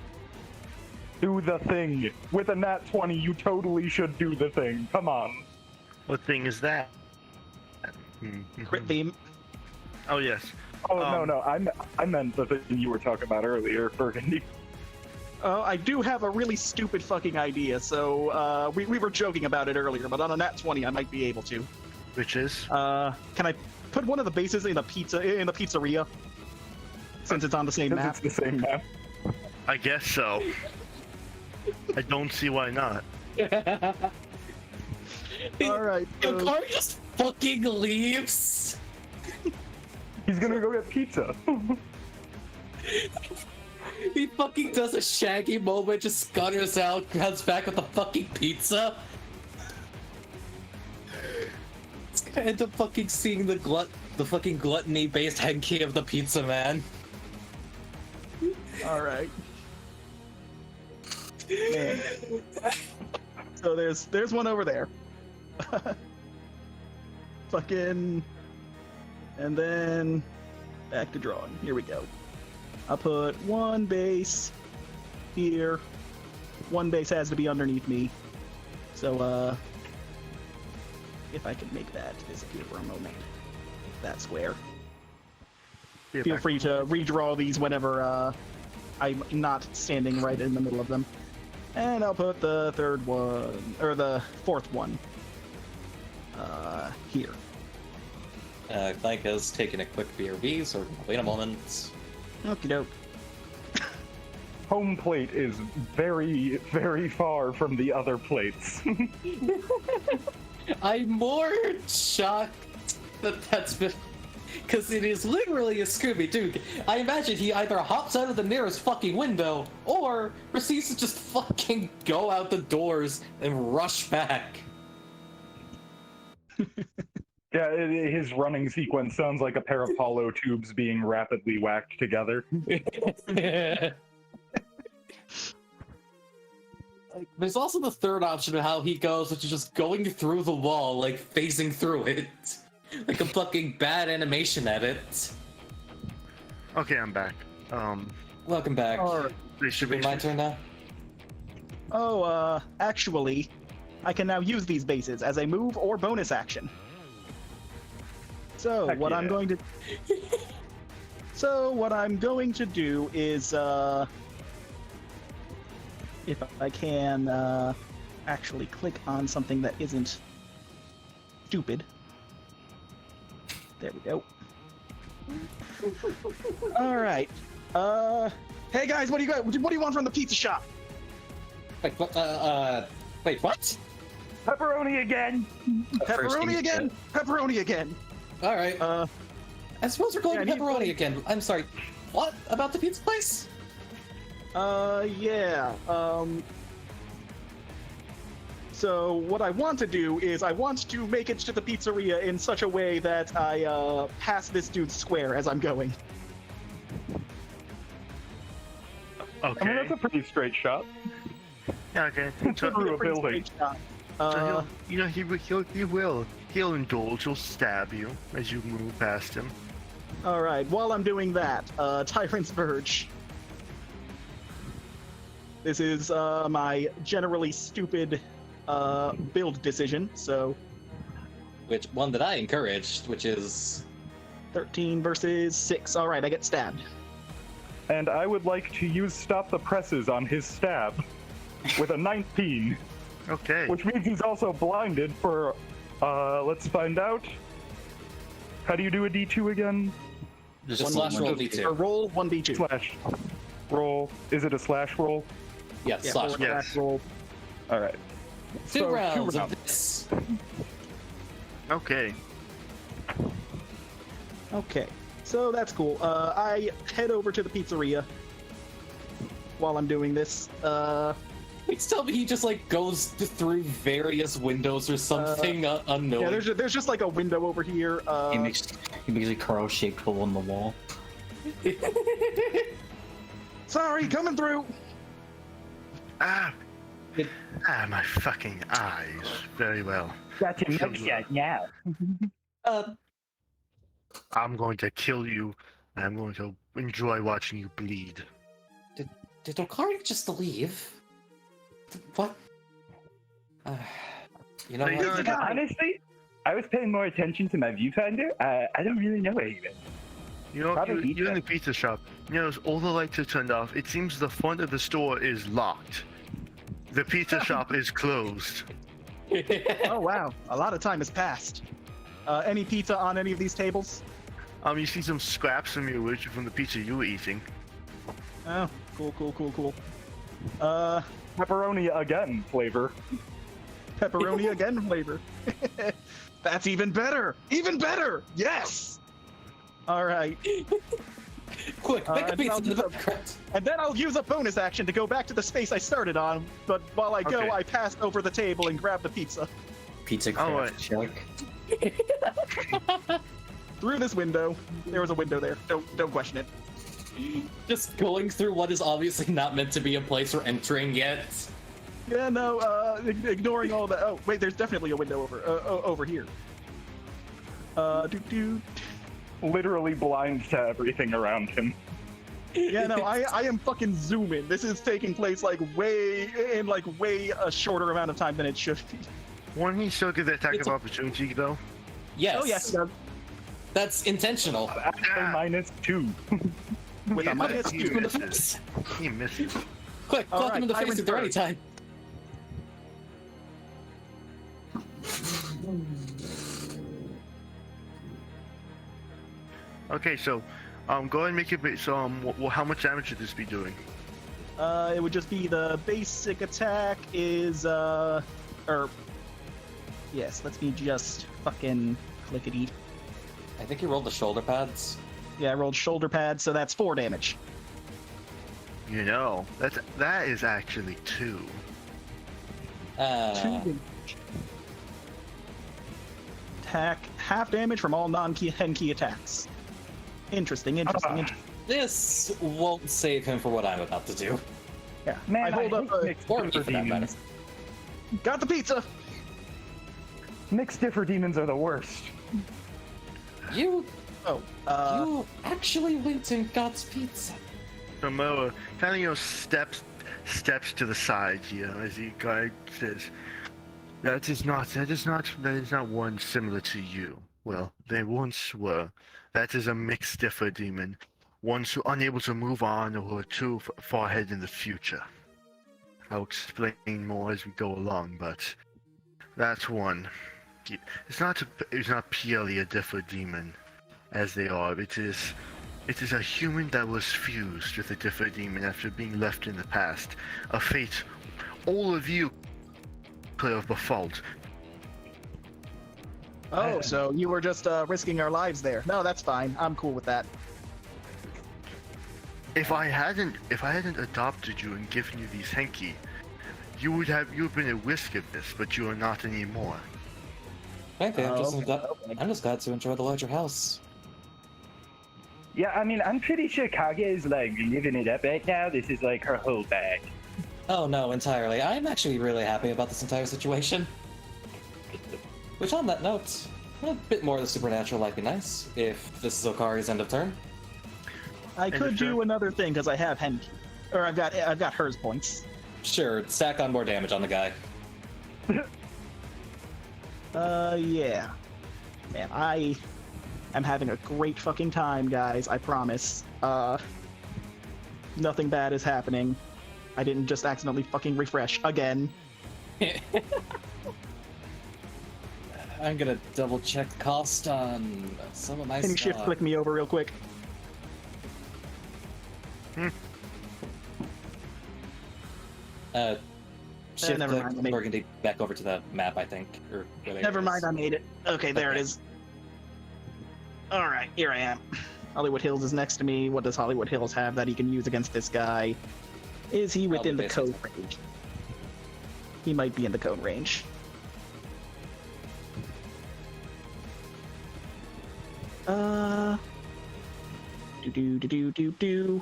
Do the thing. With a nat 20, you totally should do the thing. Come on. What thing is that? Crit theme. Oh yes. Oh, no. I meant the thing you were talking about earlier, Burgundy. I do have a really stupid fucking idea, so we were joking about it earlier, but on a nat 20 I might be able to. Which is? Can I put one of the bases in the pizzeria? Since it's on the same map. It's the same map. I guess so. I don't see why not. Alright. The car just fucking leaves. He's gonna go get pizza. He fucking does a Shaggy moment, just scutters out, comes back with the fucking pizza. It's gonna end up fucking seeing the fucking gluttony-based henki of the pizza man. Alright. Man. So there's one over there. Fucking... And then... Back to drawing. Here we go. I'll put 1 base here. 1 base has to be underneath me. So, if I can make that disappear for a moment. That square. Feel free to redraw these whenever, I'm not standing right in the middle of them. And I'll put the 3rd one, or the 4th one, here. Clank has taken a quick BRB, so wait a moment. Okie doke. Home plate is very, very far from the other plates. I'm more shocked that that's been... Because it is literally a Scooby-Doo. I imagine he either hops out of the nearest fucking window, or proceeds to just fucking go out the doors and rush back. Yeah, his running sequence sounds like a pair of hollow tubes being rapidly whacked together. There's also the 3rd option of how he goes, which is just going through the wall, like phasing through it. Like a fucking bad animation edit. Okay, I'm back. Welcome back. They should be My turn now? Oh, actually, I can now use these bases as a move or bonus action. So Heck what I'm yeah. going to... So what I'm going to do is, if I can, actually click on something that isn't stupid. There we go. All right. Hey guys, what do you got? What do you want from the pizza shop? Wait, what? Wait, what? Pepperoni again! Pepperoni again! Pepperoni again! Alright. I suppose we're going Yeah, to he's pepperoni going- again. I'm sorry. What? About the pizza place? Yeah. So what I want to do is I want to make it to the pizzeria in such a way that I pass this dude square as I'm going. Okay. I mean, that's a pretty straight shot. Yeah, okay. Through a Pretty building. straight shot. So he'll indulge. He'll stab you as you move past him. All right. While I'm doing that, Tyrant's Verge. This is my generally stupid build decision. So Which one that I encouraged, which is 13 versus 6. All right, I get stabbed. And I would like to use Stop the Presses on his stab with a 19, Okay. which means he's also blinded for, let's find out. How do you do a D2 again? just slash roll Or D2. roll 1d2. Slash roll. Is it a slash roll? Yeah, Yeah, slash roll roll. Yes. slash roll. All right. Two So, rounds two of rounds. this. Okay. Okay, so that's cool. I head over to the pizzeria while I'm doing this. Please tell me he just like goes through various windows or something unknown. Yeah, there's just like a window over here. He makes a curl-shaped hole in the wall. Sorry, coming through. Ah, my fucking eyes. Very well. Got your mugshot now. I'm going to kill you, and I'm going to enjoy watching you bleed. Did Okari just leave? What? You know Hey, what? Joon. Honestly, I was paying more attention to my viewfinder. I don't really know where he went. You know, Probably you're in the pizza. pizza shop. You know, all the lights are turned off. It seems the front of the store is locked. The pizza shop is closed. Oh wow, a lot of time has passed. Any pizza on any of these tables? You see some scraps from the pizza you were eating. Oh, cool. Pepperoni again flavor. Pepperoni again flavor. That's even better. Even better. Yes. All right. Quick, make a and pizza I'll in the do background. And then I'll use a bonus action to go back to the space I started on. But while I go, Okay. I pass over the table and grab the pizza Pizza Alright. craft check. through this window. There was a window there. Don't question it. Just going through what is obviously not meant to be a place we're entering yet. Yeah, no. Ignoring all that. Oh, wait. There's definitely a window over here. Literally blind to everything around him. Yeah, no, I am fucking zooming. This is taking place like way a shorter amount of time than it should be. Won't he still get the attack It's of a- opportunity, though? Yes. Oh yes, it does. That's intentional. -2. With Yeah, a minus he 2. misses. He misses. Quick, All clap him in the right, face at the Iron's ready time. Okay, so, go ahead and make it. So, how much damage should this be doing? It would just be the basic attack is yes, let me just fucking clickety. I think you rolled the shoulder pads. Yeah, I rolled shoulder pads, so that's 4 damage. You know, that is actually 2. 2 damage. Attack half damage from all non-key Henki attacks. Interesting. This won't save him for what I'm about to do. Yeah, Man, I hold up. mixed Or me differ for that matter. demons. Got the pizza. Mixed differ demons are the worst. You Oh, you actually went and got pizza. So Moa kind of steps to the side here as he guy says, that is not one similar to you. Well, they once were. That is a mixed differ demon, one who unable to move on or too far ahead in the future. I'll explain more as we go along, but that's one. It's not purely a differ demon, as they are. It is a human that was fused with a differ demon after being left in the past. A fate all of you could have befalled. oh, so you were just risking our lives there. No, that's fine. I'm cool with that. If I hadn't adopted you and given you these Henki, you've been at risk of this, but you are not anymore. Frankly, I'm okay. just glad to enjoy the larger house. Yeah, I mean, I'm pretty sure Kage is like living it up right now. This is like her whole bag. Oh no, entirely. I'm actually really happy about this entire situation. Which, on that note, a bit more of the supernatural might be nice if this is Okari's end of turn. I could do another thing because I have Henki, or I've got hers points. Sure, stack on more damage on the guy. Yeah. Man, I am having a great fucking time, guys. I promise. Nothing bad is happening. I didn't just accidentally fucking refresh again. I'm gonna double check cost on some of my Can you stuff. shift click me over real quick? Shift never click mind, I made- burgundy back over to the map, I think. Or where Never it mind, is. I made it. Okay, there it Okay. is. All right, here I am. Hollywood Hills is next to me. What does Hollywood Hills have that he can use against this guy? Is he within the Probably code range? he might be in the cone range. Do.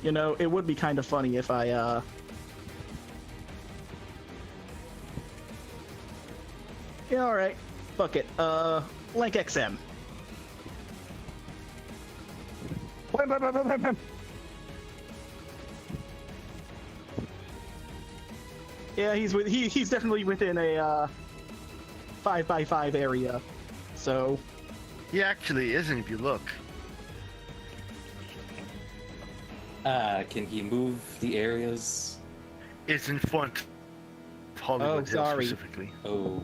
You know, it would be kind of funny if I, Yeah, alright. Fuck it. Blank XM. Blam, blam, blam, blam, blam. Yeah, he's definitely within a, 5x5 area. So, He actually isn't if you look. Can he move the areas? It's in front of Hollywood Hill sorry. specifically. Oh,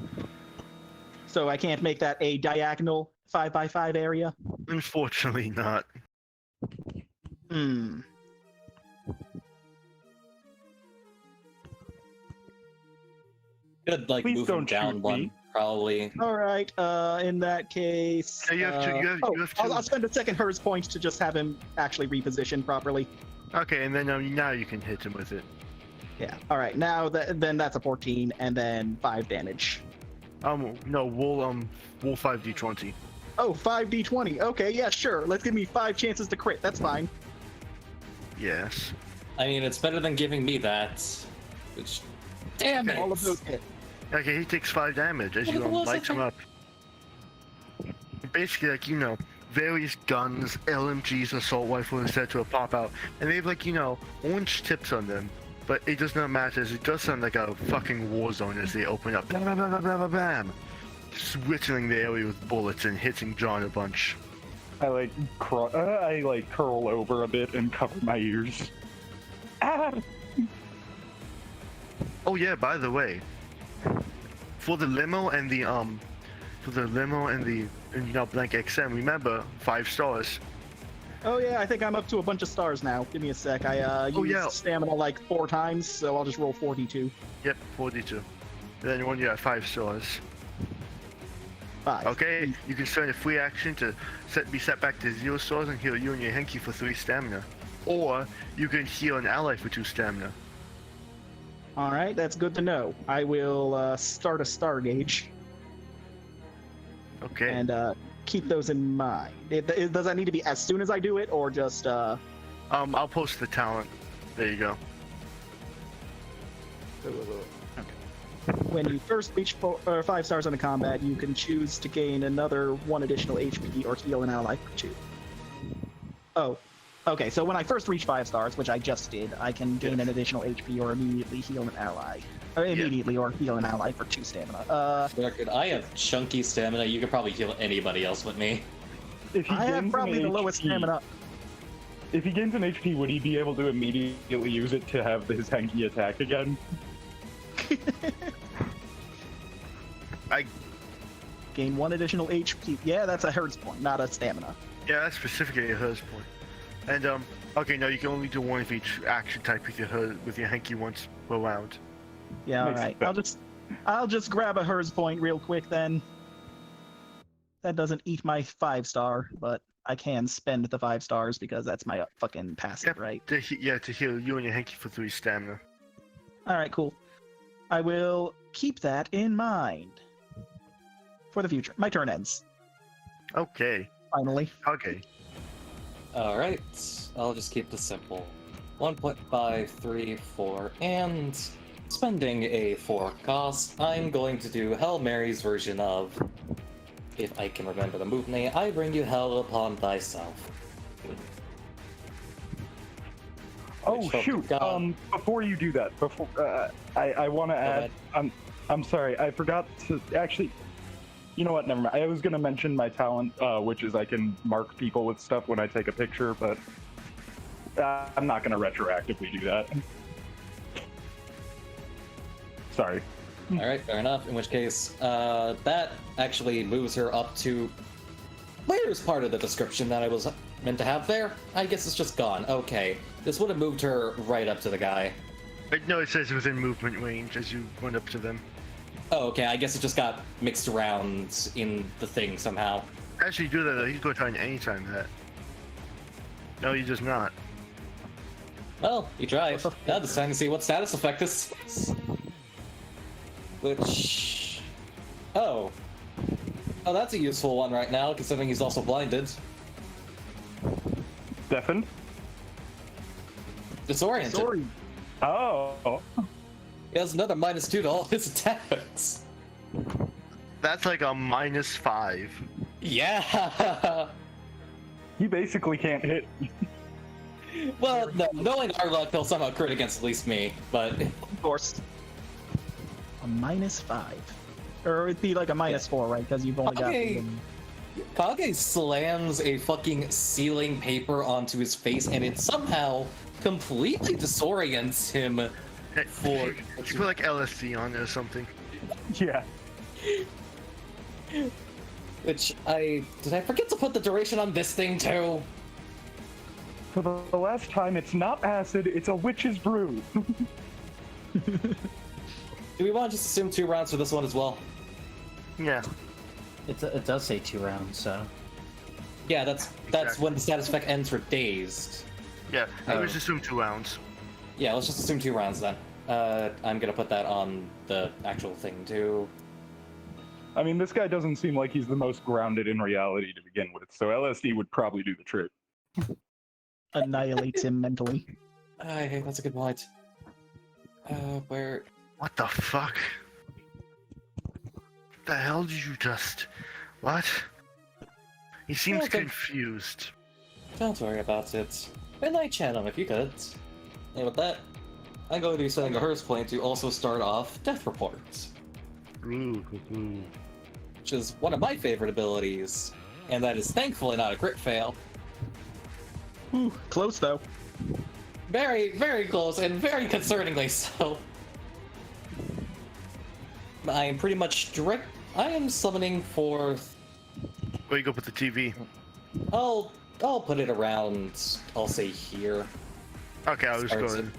so I can't make that a diagonal 5x5 area? Unfortunately not. Hmm. could like Please move him don't down shoot one, me. probably. Alright, in that case... Yeah, you have to- you have to- I'll spend a second hers point to just have him actually reposition properly. Okay, and then now you can hit him with it. Yeah. Alright, now then that's a 14, and then 5 damage. No, roll 5d20. Oh, 5d20. Okay, yeah, sure. Let's give me 5 chances to crit. That's fine. Yes. I mean, it's better than giving me that. Which, damn it! All of those hit. Okay, he takes 5 damage as What you was light that him up. Basically, like, you know, various guns, LMGs, assault rifles, etc. pop out, and they have, like, you know, orange tips on them. But it does not matter, as it does sound like a fucking war zone as they open up. Bam, bam, bam, bam, bam, bam, bam. Switching the area with bullets and hitting John a bunch. I curl over a bit and cover my ears. Ah! Oh yeah, by the way, for the limo and the blank XM, remember 5 stars. Oh yeah, I think I'm up to a bunch of stars now. Give me a sec. I used yeah. stamina like 4 times, so I'll just roll 42. Yep, 42. Then when you're at 5 stars. 5. Okay, you can spend a free action to be set back to 0 stars and heal you and your Henki for 3 stamina. Or you can heal an ally for 2 stamina. Alright, that's good to know. I will start a star gauge Okay. and keep those in mind. Does that need to be as soon as I do it, or just... I'll post the talent. There you go. When you first reach 5 stars on the combat, you can choose to gain another 1 additional HP or heal an ally for 2. Oh, okay. So when I first reach 5 stars, which I just did, I can gain an additional HP or immediately heal an ally. Or immediately or heal an ally for 2 stamina. For the record, I have chunky stamina. You could probably heal anybody else with me. If he I have gains probably an the lowest HP stamina. If he gains an HP, would he be able to immediately use it to have his Henki attack again? I Gain 1 additional HP. Yeah, that's a Hertz point, not a stamina. Yeah, that's specifically a Hers point. And okay, no, you can only do 1 of each action type with your Henki once per round. Yeah, Makes alright. I'll just grab a Hertz point real quick then. That doesn't eat my 5 star, but I can spend the 5 stars because that's my fucking passive, Yep. right? To heal you and your Henki for 3 stamina. Alright, cool. I will keep that in mind for the future. My turn ends. Okay. Finally. Okay. Alright, I'll just keep this simple. 1.5, 3, 4, and spending a 4 cost, I'm going to do Hail Mary's version of, if I can remember the move name, I bring you hell upon thyself. Oh Which shoot! God. Before you do that, I want to add. I'm sorry, I forgot to actually. You know what? Never mind. I was gonna mention my talent, which is I can mark people with stuff when I take a picture, but I'm not gonna retroactively do that. Sorry. Alright, fair enough. In which case, that actually moves her up to... Where's part of the description that I was meant to have there? I guess it's just gone. Okay. This would have moved her right up to the guy. No, it says within movement range as you run up to them. Oh, okay. I guess it just got mixed around in the thing somehow. Actually, do that though. He's going to try and anytime that. No, he does not. Well, you tried. Now it's time to see what status effect this is. Which... Oh. Oh, that's a useful one right now, considering he's also blinded. Deafened? Disoriented. Sorry. Oh. He has another -2 to all his attacks. That's like a -5. Yeah! He basically can't hit. Well, no, knowing our luck, he'll somehow crit against at least me, but... Of course. A -5. Or it'd be like a -4, right? Because you've only got... Okay. Kage slams a fucking ceiling paper onto his face, and it somehow completely disorients him for... You put like LSD on it or something. Yeah. Which Did I forget to put the duration on this thing too? For the last time, it's not acid, it's a witch's brew. Do we want to just assume 2 rounds for this one as well? Yeah. It does say 2 rounds, so. Yeah, that's Exactly. when the status effect ends for dazed. Yeah. Oh. Let's assume 2 rounds. Yeah, let's just assume 2 rounds then. I'm gonna put that on the actual thing too. I mean, this guy doesn't seem like he's the most grounded in reality to begin with, so LSD would probably do the trick. Annihilates him mentally. Hey, that's a good point. Where... What the fuck? The hell did you just... What? He seems Okay. confused. Don't worry about it. Midnight channel if you could. And with that, I'm going to be setting a Hearst point to also start off Death Reports, Ooh, ooh. which is one of my favorite abilities, and that is thankfully not a crit fail. Ooh, close though. Very, very close, and very concerningly so. I am pretty much direct. I am summoning for. Where you go put the TV? I'll put it around. I'll say here. Okay, I was Starts going.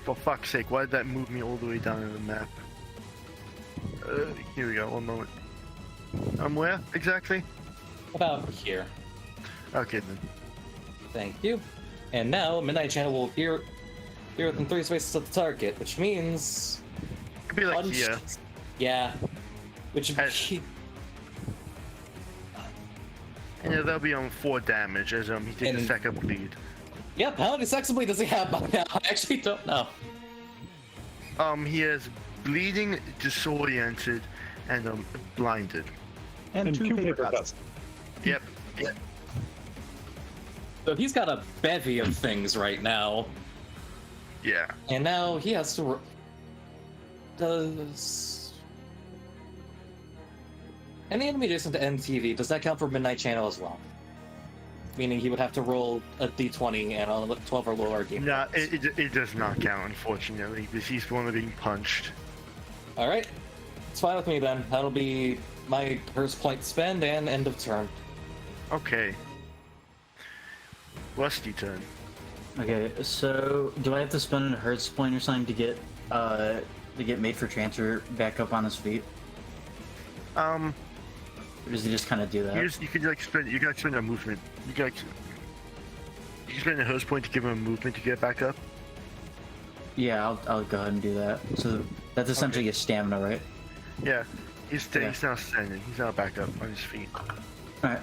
For fuck's sake, why did that move me all the way down in the map? Here we go, one moment. Where exactly? About here. Okay then. Thank you. And now Midnight Channel will appear within 3 spaces of the target, which means Could be like punch- here. Yeah. Which As- And yeah, that'll be on 4 damage as he takes a And- second bleed. Yep, how many sexably does he have by now? I actually don't know. He is bleeding, disoriented, and blinded. And 2 paper cuts. Yep. Yep. So he's got a bevy of things right now. Yeah. And now he has to. Does. Any enemy adjacent to MTV, does that count for Midnight Channel as well? Meaning he would have to roll a d20 and on 12 or lower game. No, it does not count, unfortunately, because he's the one that's being punched. Alright. It's fine with me then. That'll be my Hearst point spend and end of turn. Okay. Rusty turn. Okay, so do I have to spend a Hertz point or something to get made for transfer back up on his feet? Or does he just kind of do that? You can like spend. You gotta spend a movement. You can spend a host point to give him a movement to get back up. Yeah, I'll go ahead and do that. So that's essentially his stamina, right? Yeah. He's Yeah. now standing. He's now back up on his feet. Alright.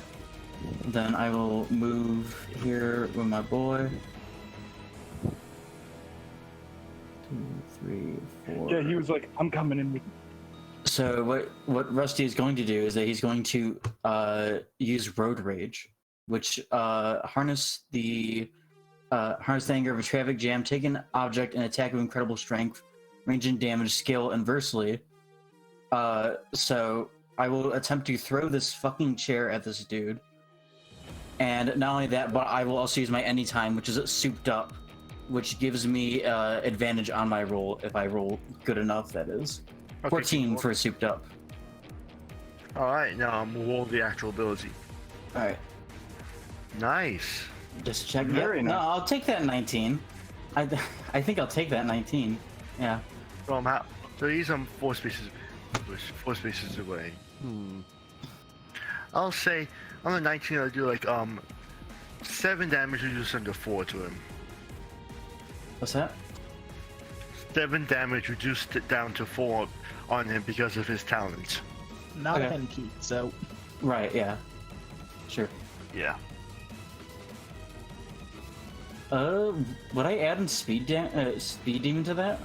Then I will move here with my boy. 2, 3, 4. Yeah, he was like, I'm coming in with. So what Rusty is going to do is that he's going to use Road Rage, which harness the anger of a traffic jam, take an object and attack with incredible strength, range and damage, scale inversely. So I will attempt to throw this fucking chair at this dude. And not only that, but I will also use my anytime, which is souped up, which gives me advantage on my roll if I roll good enough, that is. Okay, 14 cool. for souped up. Alright, now I'm roll the actual ability. Alright, Nice. just check. Very No, nice. I'll take that 19. I think I'll take that 19. Yeah. So he's 4 spaces away. I'll say on the 19 I'll do like 7 damage reduced under 4 to him. What's that? 7 damage reduced it down to 4 on him because of his talents. Not a Okay. pen key, so Right. Yeah. Sure. Yeah. Would I add in speed demon to that?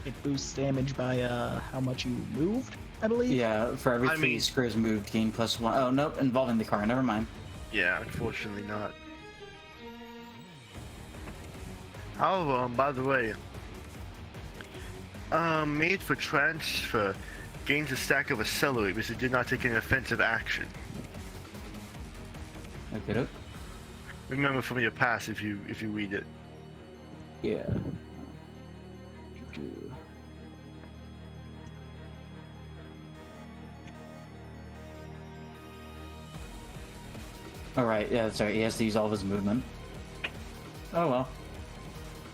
it boosts damage by how much you moved, I believe. Yeah. For every I 3 mean- squares moved, gain +1. Oh nope, involving the car. Never mind. Yeah, unfortunately not. However, by the way, made for transfer gains a stack of accelerate because it did not take an offensive action. Okay. Remember from your past if you read it. Yeah. Alright, yeah, sorry, he has to use all of his movement. Oh well.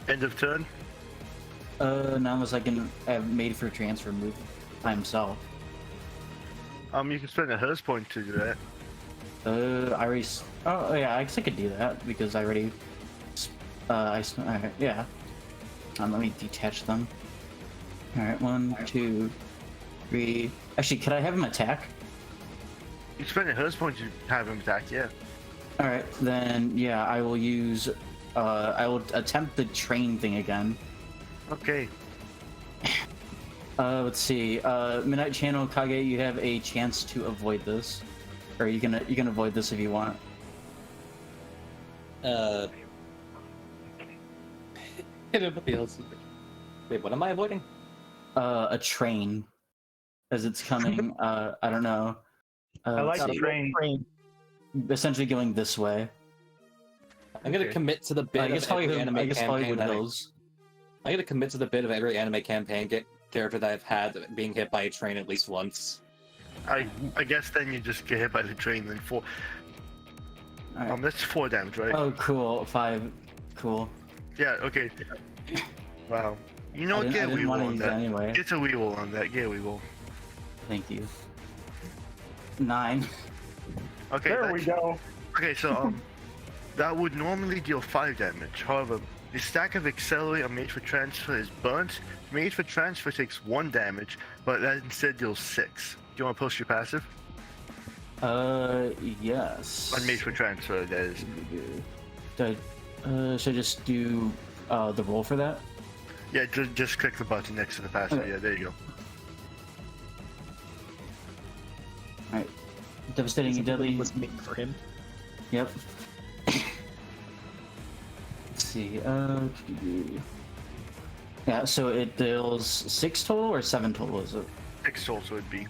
End of turn. Now unless I can have made for transfer move by himself. You can spend a hers point to do that. I already. Oh yeah, I guess I could do that because I already. Alright, yeah. Let me detach them. Alright, 1, 2, 3. Actually, could I have him attack? You can spend a hers point to have him attack, yeah. Alright, then yeah, I will use. I will attempt the train thing again. Okay. Let's see. Midnight Channel Kage, you have a chance to avoid this, or you can avoid this if you want. Anybody else? Wait, what am I avoiding? A train, as it's coming. I don't know. I like let's see. train. Essentially going this way. I'm gonna Okay. commit to the bit I guess of every Hollywood, anime I guess campaign. Hollywood that Hills. I'm gonna commit to the bit of every anime campaign character that I've had being hit by a train at least once. I guess then you just get hit by the train then 4. Alright. That's 4 damage, right? Oh, cool. 5. Cool. Yeah, okay. Wow. You know I what, didn't, get I a didn't reroll want to on use it that. anyway. Get a reroll on that, get a reroll. Thank you. 9. Okay, There we go. Okay, so that would normally deal 5 damage. However, the stack of accelerate on made for transfer is burnt. Made for transfer takes 1 damage, but that instead deals 6. Do you want to post your passive? Yes. On made for transfer, that is. Should I just do the roll for that? Yeah, just click the button next to the passive. Okay. Yeah, there you go. Alright. Devastating and deadly. was made for him. Yep. Let's see. Yeah, so it deals 6 total or 7 total, is it? 6 souls would be.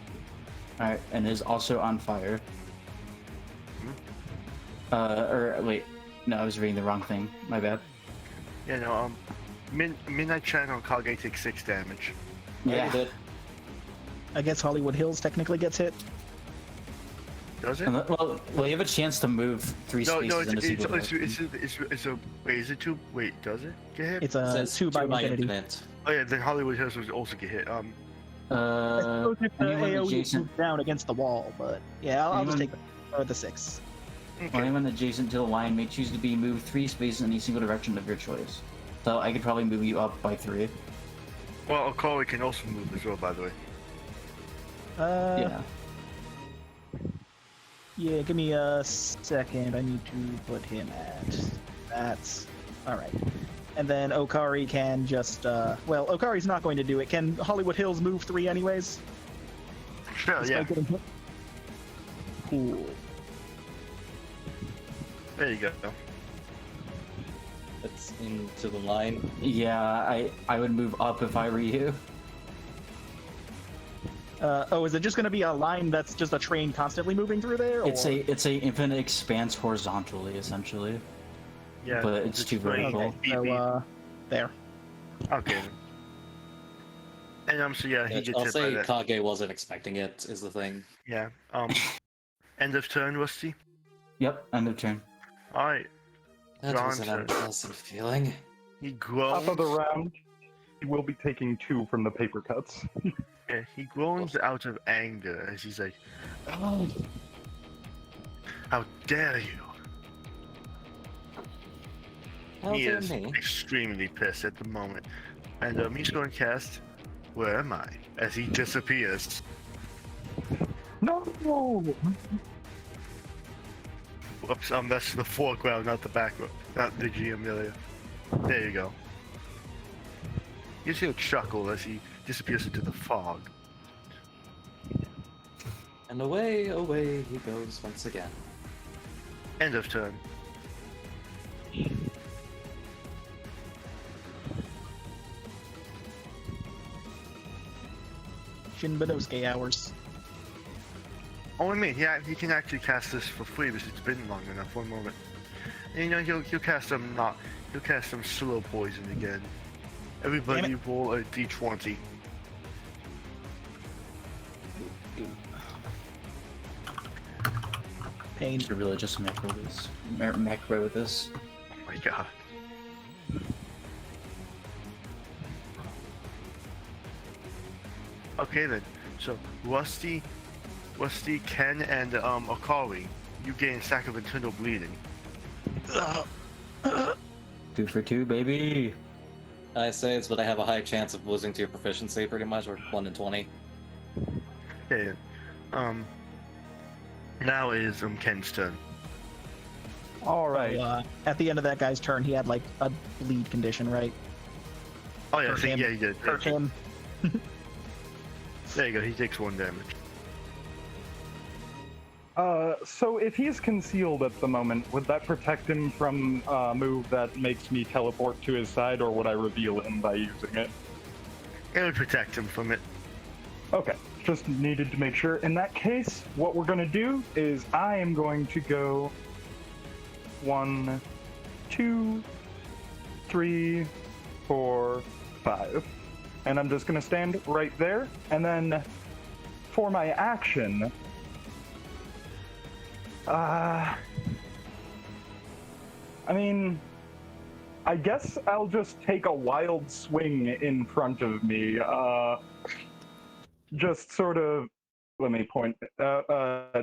Alright, and is also on fire. Or wait, no, I was reading the wrong thing. My bad. Yeah, no, Midnight Channel Kage takes 6 damage. I Yeah. already did. I guess Hollywood Hills technically gets hit. Does it? Well, you have a chance to move 3 No, spaces no, in a single direction. it's a, wait, is it 2? Wait, does it get hit? It's It a says 2 by infinity. infinite. Oh yeah, then Hollywood Hills would also get hit. I suppose if the anyone AoE adjacent, moves down against the wall, but yeah, I'll just take Anyone- the 6. Okay. anyone adjacent to the line may choose to be moved 3 spaces in a single direction of your choice. So I could probably move you up by 3. Well, Okari can also move as well, by the way. Yeah. Yeah, give me a second. I need to put him at. That's alright. And then Okari can just, well, Okari's not going to do it. Can Hollywood Hills move 3 anyways? Sure, Despite yeah. getting hit? Cool. There you go. That's into the line. Yeah, I would move up if I were you. Oh, is it just going to be a line that's just a train constantly moving through there? It's or- a infinite expanse horizontally, essentially. Yeah. But it's too vertical. Okay, so, there. Okay. And so yeah, he gets I'll hit by say that. Kage wasn't expecting it, is the thing. Yeah. End of turn, Rusty. Yep, end of turn. All right. That was an Johnson. unpleasant feeling. He groans. Top of the round, he will be taking 2 from the paper cuts. And he groans out of anger as he's like, "Oh, how dare you!" How He dare is me? extremely pissed at the moment, and he's going to cast "Where am I?" as he disappears. No. Whoops, that's the foreground, not the background, not the GM area. There you go. You see a chuckle as he disappears into the fog. And away, away he goes once again. End of turn. Shinbinosuke hours. Oh, I mean, yeah, he can actually cast this for free because it's been long enough. One moment. And, you know, he'll cast he'll cast some slow poison again. Everybody roll a d20. Pain. Should really just macro this. Macro this. Oh my god. Okay then. So Rusty, Ken, and Akari, you gain a stack of internal bleeding. 2 for 2, baby. I say it's, but I have a high chance of losing to your proficiency, pretty much, or 1 in 20. Okay. Now it is Ken's turn. All right. At the end of that guy's turn, he had like a bleed condition, right? Oh yeah, Hurt see, him. yeah, he did. Hurt him. There you go. He takes 1 damage. So if he's concealed at the moment, would that protect him from a move that makes me teleport to his side, or would I reveal him by using it? It would protect him from it. Okay, just needed to make sure. In that case, what we're going to do is I am going to go 1, 2, 3, 4, 5. And I'm just going to stand right there. And then for my action, I mean, I guess I'll just take a wild swing in front of me. Just sort of, let me point,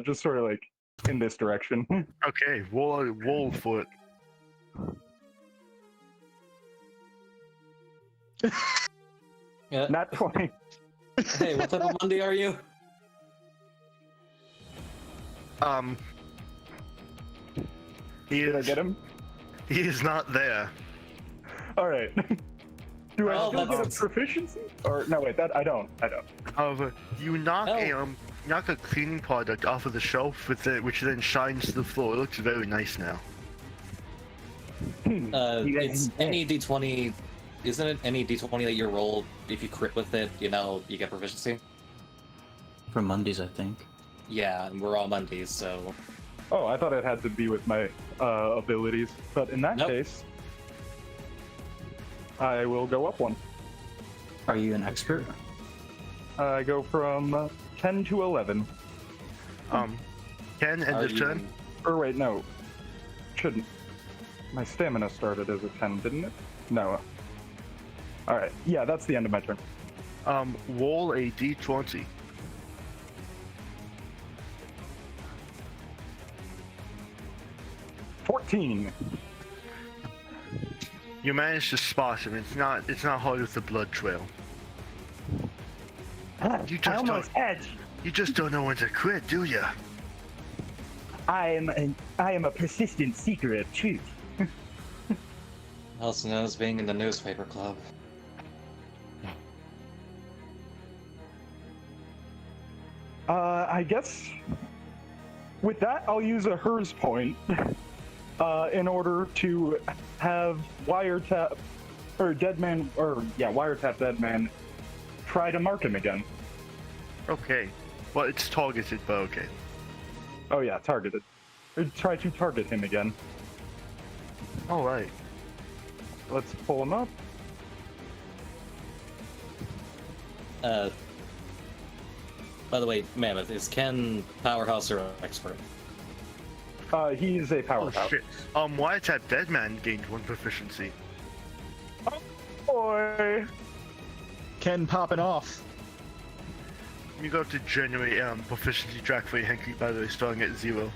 just sort of like in this direction. Okay, roll for it. Yeah. Not 20. Hey, what type of Monday are you? Did I get him? He is not there. All right. Do I Oh, still get a that's- proficiency? Or no, wait, that I don't. However, you knock Oh. knock a cleaning product off of the shelf which then shines to the floor. It looks very nice now. It's any d20. Isn't it any d20 that you roll? If you crit with it, you know, you get proficiency. For Mondays, I think. Yeah, and we're all Mondays, so. Oh, I thought it had to be with my abilities, but in that Nope. case, I will go up 1. Are you an expert? I go from 10 to 11. Ken, end Are of you- turn. Or wait, no, shouldn't. My stamina started as a 10, didn't it? No. All right, yeah, that's the end of my turn. Roll a d20. 14. You managed to spot him. It's not hard with the blood trail. You just I almost had. You just don't know when to quit, do ya? I am a persistent seeker of truth. Also known as being in the newspaper club. I guess with that, I'll use a hers point in order to have wiretap dead man try to mark him again. Okay. Well, it's targeted, but okay. Oh yeah, targeted. Try to target him again. All right. Let's pull him up. By the way, Mammoth, is Ken powerhouse or expert? He's a Oh powerhouse. shit. Wiretap Deadman gained 1 proficiency. Boy. Ken popping off. You go to generate proficiency track for your Henry, by the way, starting at 0.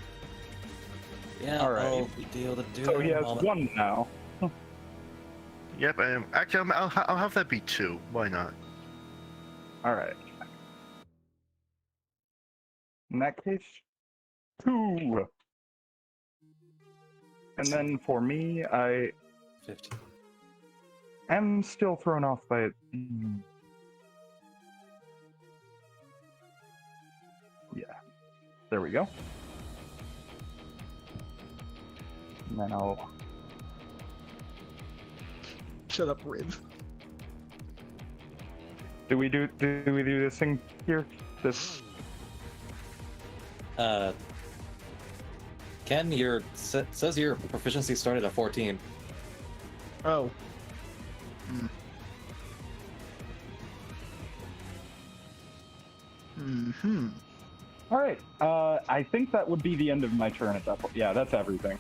Yeah, All right. I'll be able to do So it. he has I'll- 1 now. Yep, actually, I'll have that be 2. Why not? All right. In that case, 2. And then for me, I 15. am still thrown off by it. Yeah. There we go. And then I'll. Shut up, Riv. Do we do this thing here? This. Ken, says your proficiency started at 14. Oh. Hmm. All right. I think that would be the end of my turn at that point. Yeah, that's everything.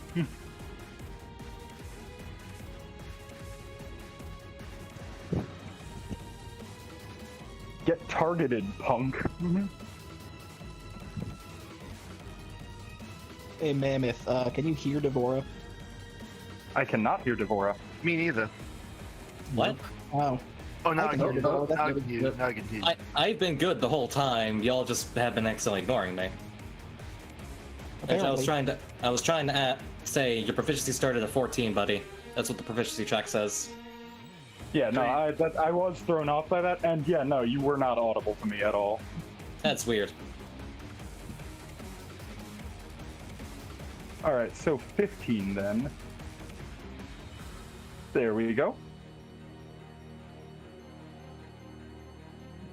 Get targeted, punk. Hey, Mammoth, can you hear Devora? I cannot hear Devora. Me neither. What? Wow. Oh, now I I can can hear hear you. you. That's Now I good. can hear you. Now I can hear you. I've been good the whole time. Y'all just have been accidentally ignoring me. Actually, I was trying to say your proficiency started at 14, buddy. That's what the proficiency track says. Yeah, no, I was thrown off by that, and yeah, no, you were not audible to me at all. That's weird. All right, so 15 then. There we go.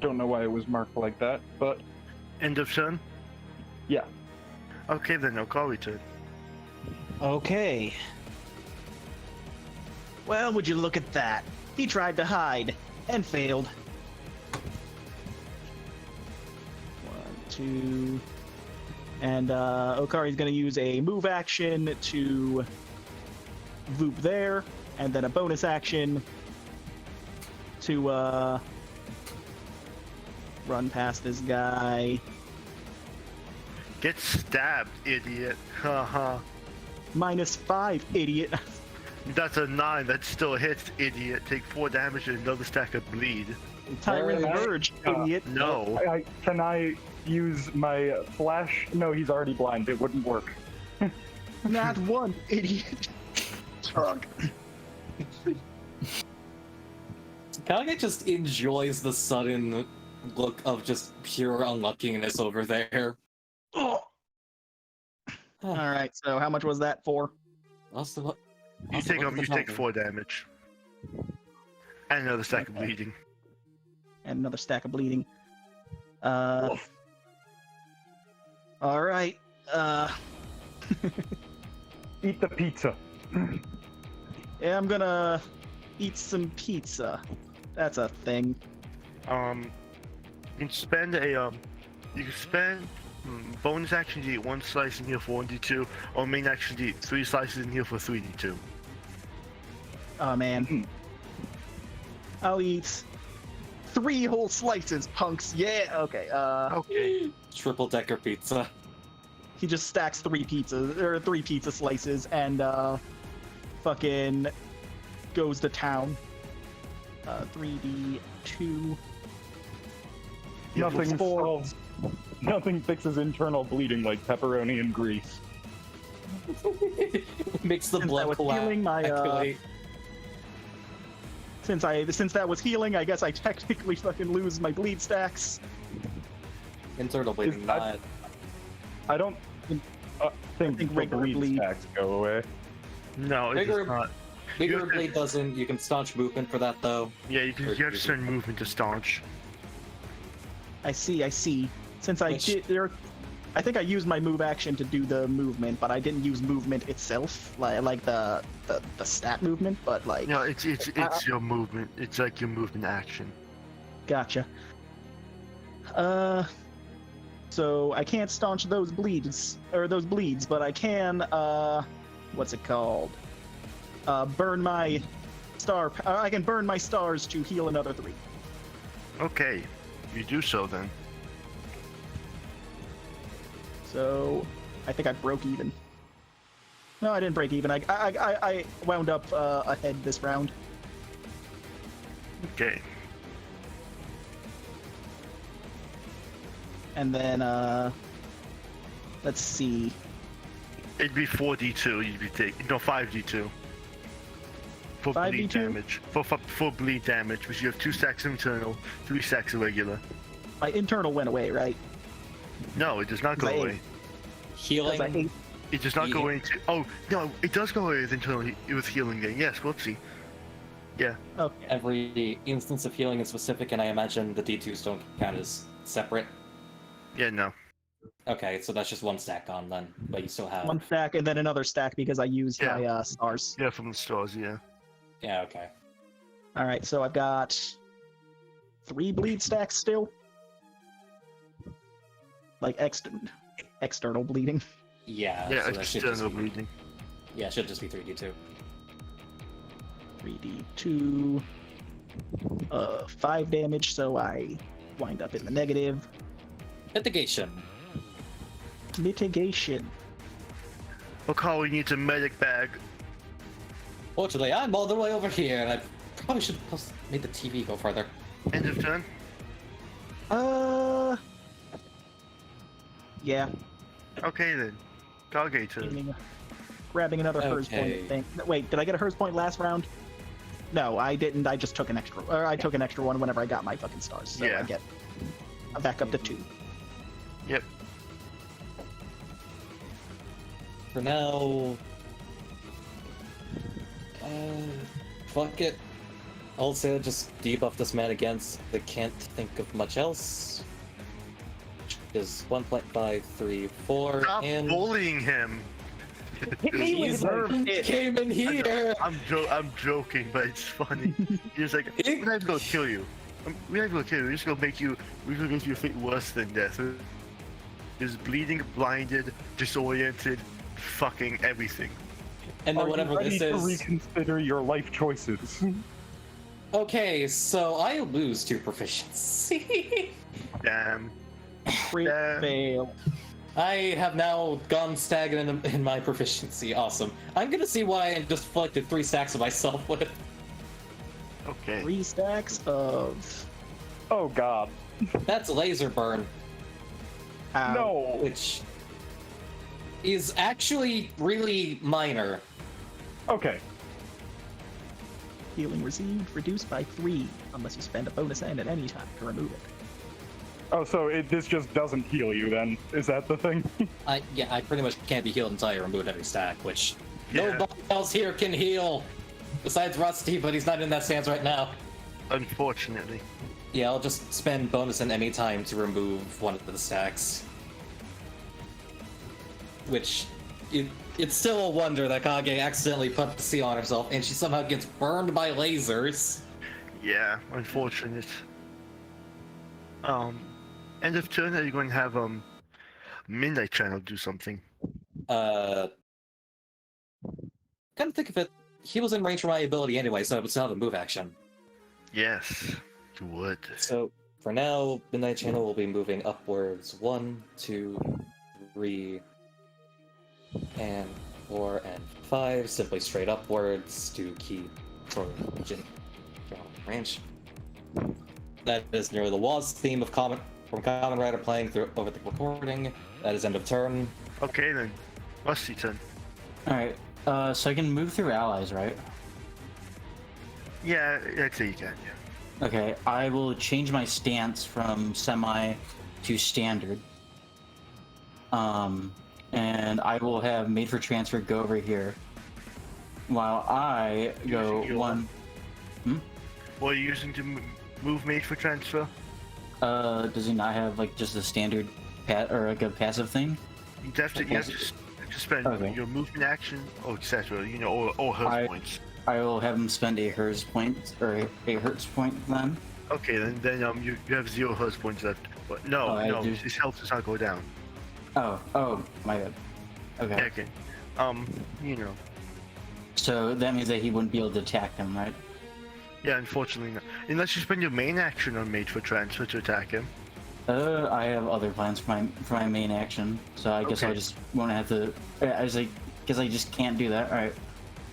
Don't know why it was marked like that, but End of turn? yeah. Okay, then I'll call return. Okay. Well, would you look at that? He tried to hide and failed. 1, 2. And Okari's going to use a move action to loop there, and then a bonus action to run past this guy. Get stabbed, idiot. Haha. -5, idiot. That's a 9. That still hits, idiot. Take 4 damage and another stack of bleed. Tyrant's Alright. Verge, idiot. No. Can I use my flash? No, he's already blind. It wouldn't work. Not 1, idiot. Drunk. Kage just enjoys the sudden look of just pure unluckiness over there. Oh. All right, so how much was that for? Also, You take 4 damage. And another stack of Okay. bleeding. And another stack of bleeding. All right. Eat the pizza. Yeah, I'm gonna eat some pizza. That's a thing. You can spend bonus action to eat 1 slice in here for 1d2, or main action to eat 3 slices in here for 3d2. Oh man. I'll eat 3 whole slices, punks. Yeah. Okay. Okay. triple decker pizza. He just stacks 3 pizza slices and fucking goes to town. 3d2. Nothing Four. solves. Nothing fixes internal bleeding like pepperoni and grease. Makes the Since I blood was healing my, coagulate. Since that was healing, I guess I technically fucking lose my bleed stacks. Internal bleeding, Is that- not. I don't think the regular bleed bleed. stacks go away. No, it's Bigger- not. Bigger You- bleed doesn't. You can staunch movement for that though. Yeah, you have to send movement to staunch. I see. Since I Which- did, I think I used my move action to do the movement, but I didn't use movement itself, like the stat movement. But like, No, it's your movement. It's like your movement action. gotcha. So I can't staunch those bleeds, but I can, what's it called? Burn my star. I can burn my stars to heal another 3. Okay, you do so then. So I think I broke even. No, I didn't break even. I wound up ahead this round. Okay. And then let's see. It'd be 4d2. You'd be taking 5d2 for bleed 5d2? damage. For bleed damage, because you have 2 stacks of internal, 3 stacks of regular. My internal went away, right? No, it does not go Because I away. Because I Healing. ate. It does not go into. Oh no, it does go away with internal with healing. Then yes, whoopsie. Yeah. Okay. Every instance of healing is specific, and I imagine the D2s don't count as separate. Yeah. No. Okay, so that's just 1 stack on then, but you still have. 1 stack and then another stack because I used Yeah. my stars. Yeah, from the stars. Yeah. Yeah, okay. All right, so I've got 3 bleed stacks still. Like external bleeding. Yeah, Yeah. so that should just External be, bleeding. yeah, it should just be 3D2. 3d2. 5 damage, so I wind up in the negative. Mitigation. Mitigation. Okari needs a medic bag. Fortunately, I'm all the way over here, and I probably should have made the TV go further. End of turn. Yeah. Okay then. Kage turn. Grabbing another hers Okay. point thing. Wait, did I get a hers point last round? No, I didn't. I just took an extra. Or I took an extra one whenever I got my fucking stars. So Yeah. I get back up to 2. Yep. For now, fuck it. I'll say just debuff this man against. I can't think of much else. Is 1.5, 3, 4, Stop and bullying him. he's came in here. I'm joking, but it's funny. He's like, we're not even gonna kill you. We're not even gonna kill you. We're just gonna make you. We're gonna make your fate worse than death. He's bleeding, blinded, disoriented, fucking everything. And then Are whatever you ready this to is. reconsider your life choices? Okay, so I lose 2 proficiency. Damn. Crit Yeah. fail. I have now gone stagnant in my proficiency. Awesome. I'm gonna see what I just collected 3 stacks of myself with. Okay. 3 stacks of. Oh god. That's laser burn, Ow. No. which is actually really minor. Okay. Healing received reduced by 3 unless you spend a bonus end at any time to remove it. Oh, so this just doesn't heal you then? Is that the thing? I pretty much can't be healed until I remove every stack, which Yeah. nobody else here can heal. Besides Rusty, but he's not in that stance right now. Unfortunately. Yeah, I'll just spend bonus in any time to remove one of the stacks. Which, it's still a wonder that Kage accidentally put the seal on herself and she somehow gets burned by lasers. Yeah. Unfortunate. End of turn. Are you going to have Midnight Channel do something? Kind of think of it, he was in range for my ability anyway, so I would still have a move action. Yes. You would. So, for now, Midnight Channel will be moving upwards 1, 2, 3, and 4, and 5, simply straight upwards to keep Trojan range. That is near the Waz theme of Kamen Rider playing through over the recording. That is end of turn. Okay then. Rusty turn. Alright, so I can move through allies, right? Yeah, I'd say you can. Yeah. Okay, I will change my stance from semi to standard. And I will have made for transfer go over here. While I go Using your- 1. What are you using to move made for transfer? Does he not have like just a standard or like a passive thing? You have to spend Okay. your movement action, or etc. You know, or health points. I will have him spend a hertz point or a hertz point then. Okay, then you have 0 health points left. But no, Oh, I no, do. his health does not go down. Oh, my bad. Okay. Okay. You know. So that means that he wouldn't be able to attack him, right? Yeah, unfortunately not. Unless you spend your main action on made for transfer to attack him. I have other plans for my main action, so I guess I Okay. just won't have to. I was like, because I just can't do that. All right.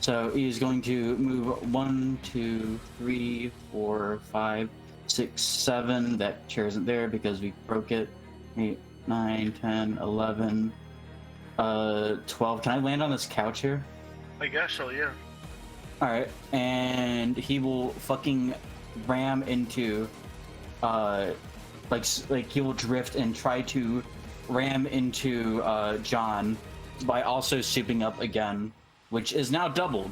So he's going to move 1, 2, 3, 4, 5, 6, 7. That chair isn't there because we broke it. 8, 9, 10, 11, 12. Can I land on this couch here? I guess so, yeah. All right, and he will fucking ram into, like he will drift and try to ram into John by also souping up again, which is now doubled.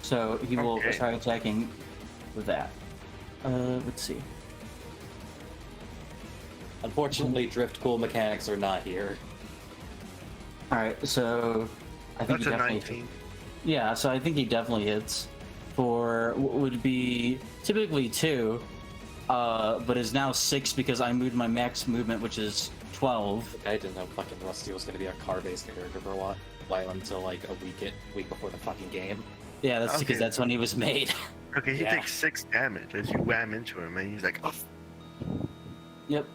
So he will Okay. try attacking with that. Let's see. Unfortunately, drift cool mechanics are not here. All right, so I think That's he a definitely 19. Yeah, so I think he definitely hits for what would be typically 2, but is now 6 because I moved my max movement, which is 12. I didn't know fucking Rusty was gonna be a car-based character for a while until like a week before the fucking game. Yeah, that's because Okay. that's when he was made. Okay, he Yeah. takes 6 damage as you wham into him, and he's like, oh. Yep.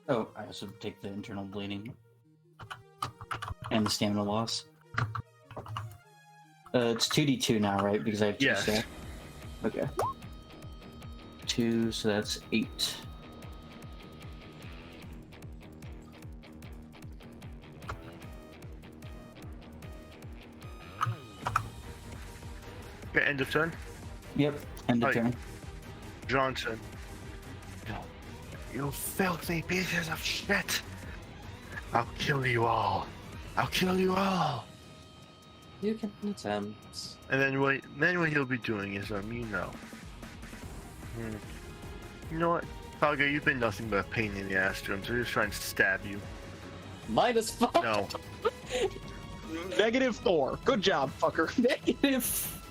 Oh, I also take the internal bleeding and the stamina loss. It's 2d2 now, right? Because I have 2 Yes. staff. Okay. 2, so that's 8. Okay, end of turn. Yep. End of Right. turn. Johnson. You filthy pieces of shit! I'll kill you all. I'll kill you all. You can attempt. And then what he'll be doing is you know. You know what? Kaga, you've been nothing but a pain in the ass to him, so he's just trying to stab you. -5. No. -4. Good job, fucker. Negative.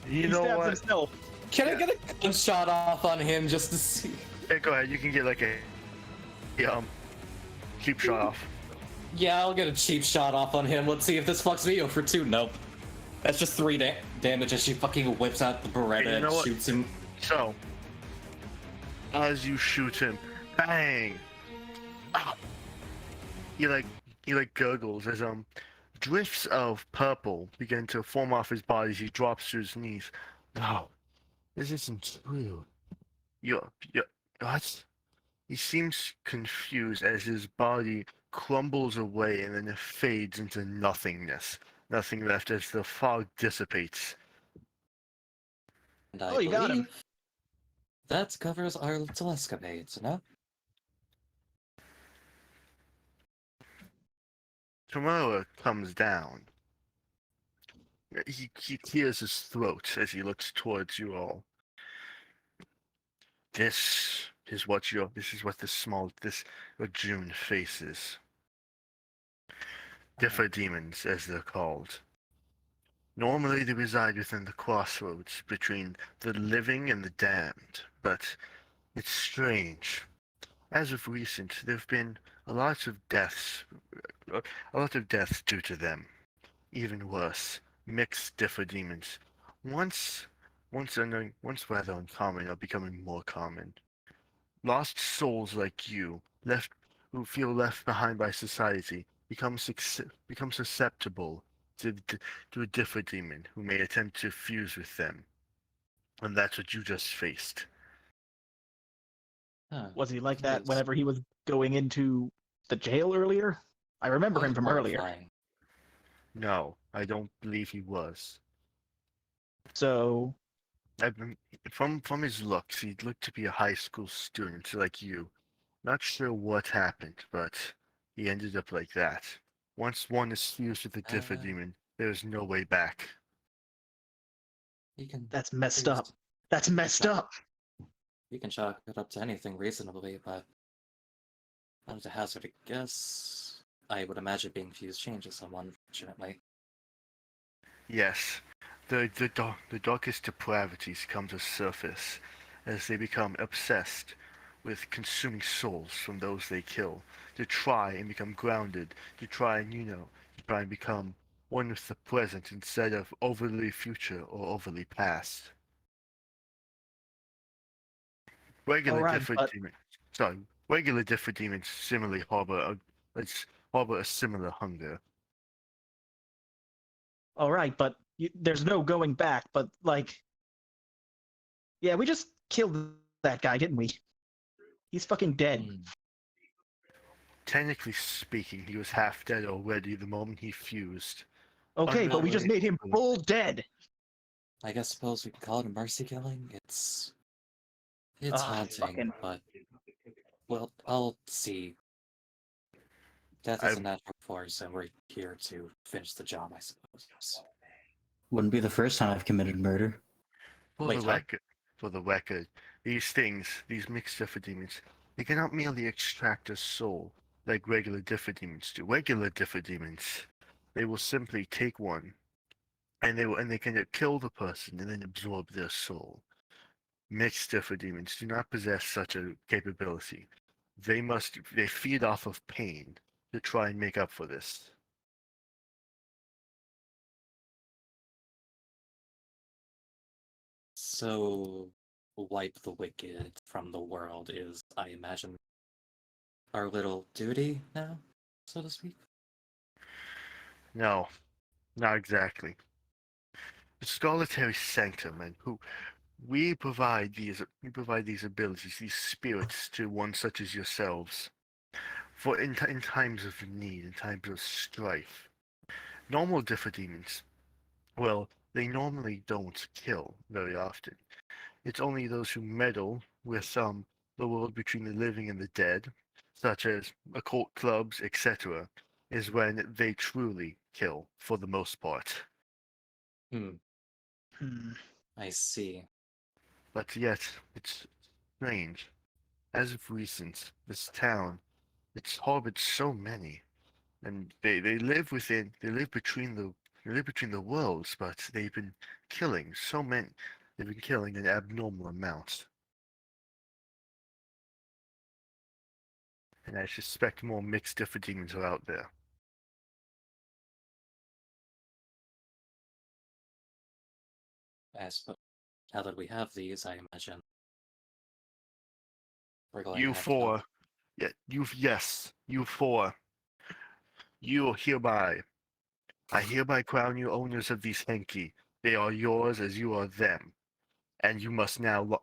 You He know stabs what? himself. Can I get a gunshot off on him just to see? Yeah, go ahead. You can get like a cheap shot off. Yeah, I'll get a cheap shot off on him. Let's see if this fucks me over 2. Nope. That's just 3 damage as she fucking whips out the Beretta Hey, you know and what? shoots him. So, as you shoot him, bang! Ah! He like gurgles as drifts of purple begin to form off his body as he drops to his knees. No, this isn't true. You're what? He seems confused as his body crumbles away and then it fades into nothingness. Nothing left as the fog dissipates. And I Oh, you got him. believe that covers our little escapades, no? Tomorrow comes down. He clears his throat as he looks towards you all. This is what your June faces. Differ demons, as they're called. Normally they reside within the crossroads between the living and the damned, but it's strange. As of recent, there have been a lot of deaths due to them. Even worse, mixed differ demons. Once, once rather uncommon, are becoming more common. Lost souls like you, who feel left behind by society, become susceptible to a differ demon who may attempt to fuse with them. And that's what you just faced. Huh. Was he like that Yes. whenever he was going into the jail earlier? I remember him from earlier. Horrifying. No, I don't believe he was. So, From his looks, he looked to be a high school student like you. Not sure what happened, but he ended up like that. Once one is fused with the differ demon, there is no way back. You can. that's messed up. That's messed up. You can chalk it up to anything reasonably, but not to hazard a guess. I would imagine being fused changes someone, fortunately. Yes, the darkest depravities come to surface as they become obsessed with consuming souls from those they kill, to try and become grounded, to try and, to try and become one with the present instead of overly future or overly past. All Regular right, different but demons, sorry, regular different demons similarly harbor a similar hunger. all right, but there's no going back. But like, yeah, we just killed that guy, didn't we? He's fucking dead. Hmm. Technically speaking, he was half dead already the moment he fused. Okay, but we just made him full dead. I guess suppose we can call it a mercy killing. It's Ah, haunting, fucking- but well, I'll see. Death is a natural force, and we're here to finish the job, I suppose. Wouldn't be the first time I've committed murder. For Wait, the huh? record, for the record, these things, these mixed differdemons, they cannot merely extract a soul like regular differdemons do. Regular differdemons, they will simply take one, and they can kill the person and then absorb their soul. Mixed differdemons do not possess such a capability. They feed off of pain to try and make up for this. So, wipe the wicked from the world is, I imagine, our little duty now, so to speak. No, not exactly. The solitary sanctum, and who we provide these abilities, these spirits to one such as yourselves, for in times of need, in times of strife. Normal differdemons, well, they normally don't kill very often. It's only those who meddle with the world between the living and the dead, such as occult clubs, etc., is when they truly kill for the most part. Hmm, Hmm. I see. But yet, it's strange. As of recent, this town, it's harbored so many, and they live between the worlds, but they've been killing so many. They've been killing an abnormal amount, and I suspect more mixed different demons are out there. As now that we have these, I imagine we're going to You have to go. four, yeah, you four, you I hereby crown you owners of these Henki. They are yours as you are them. And you must now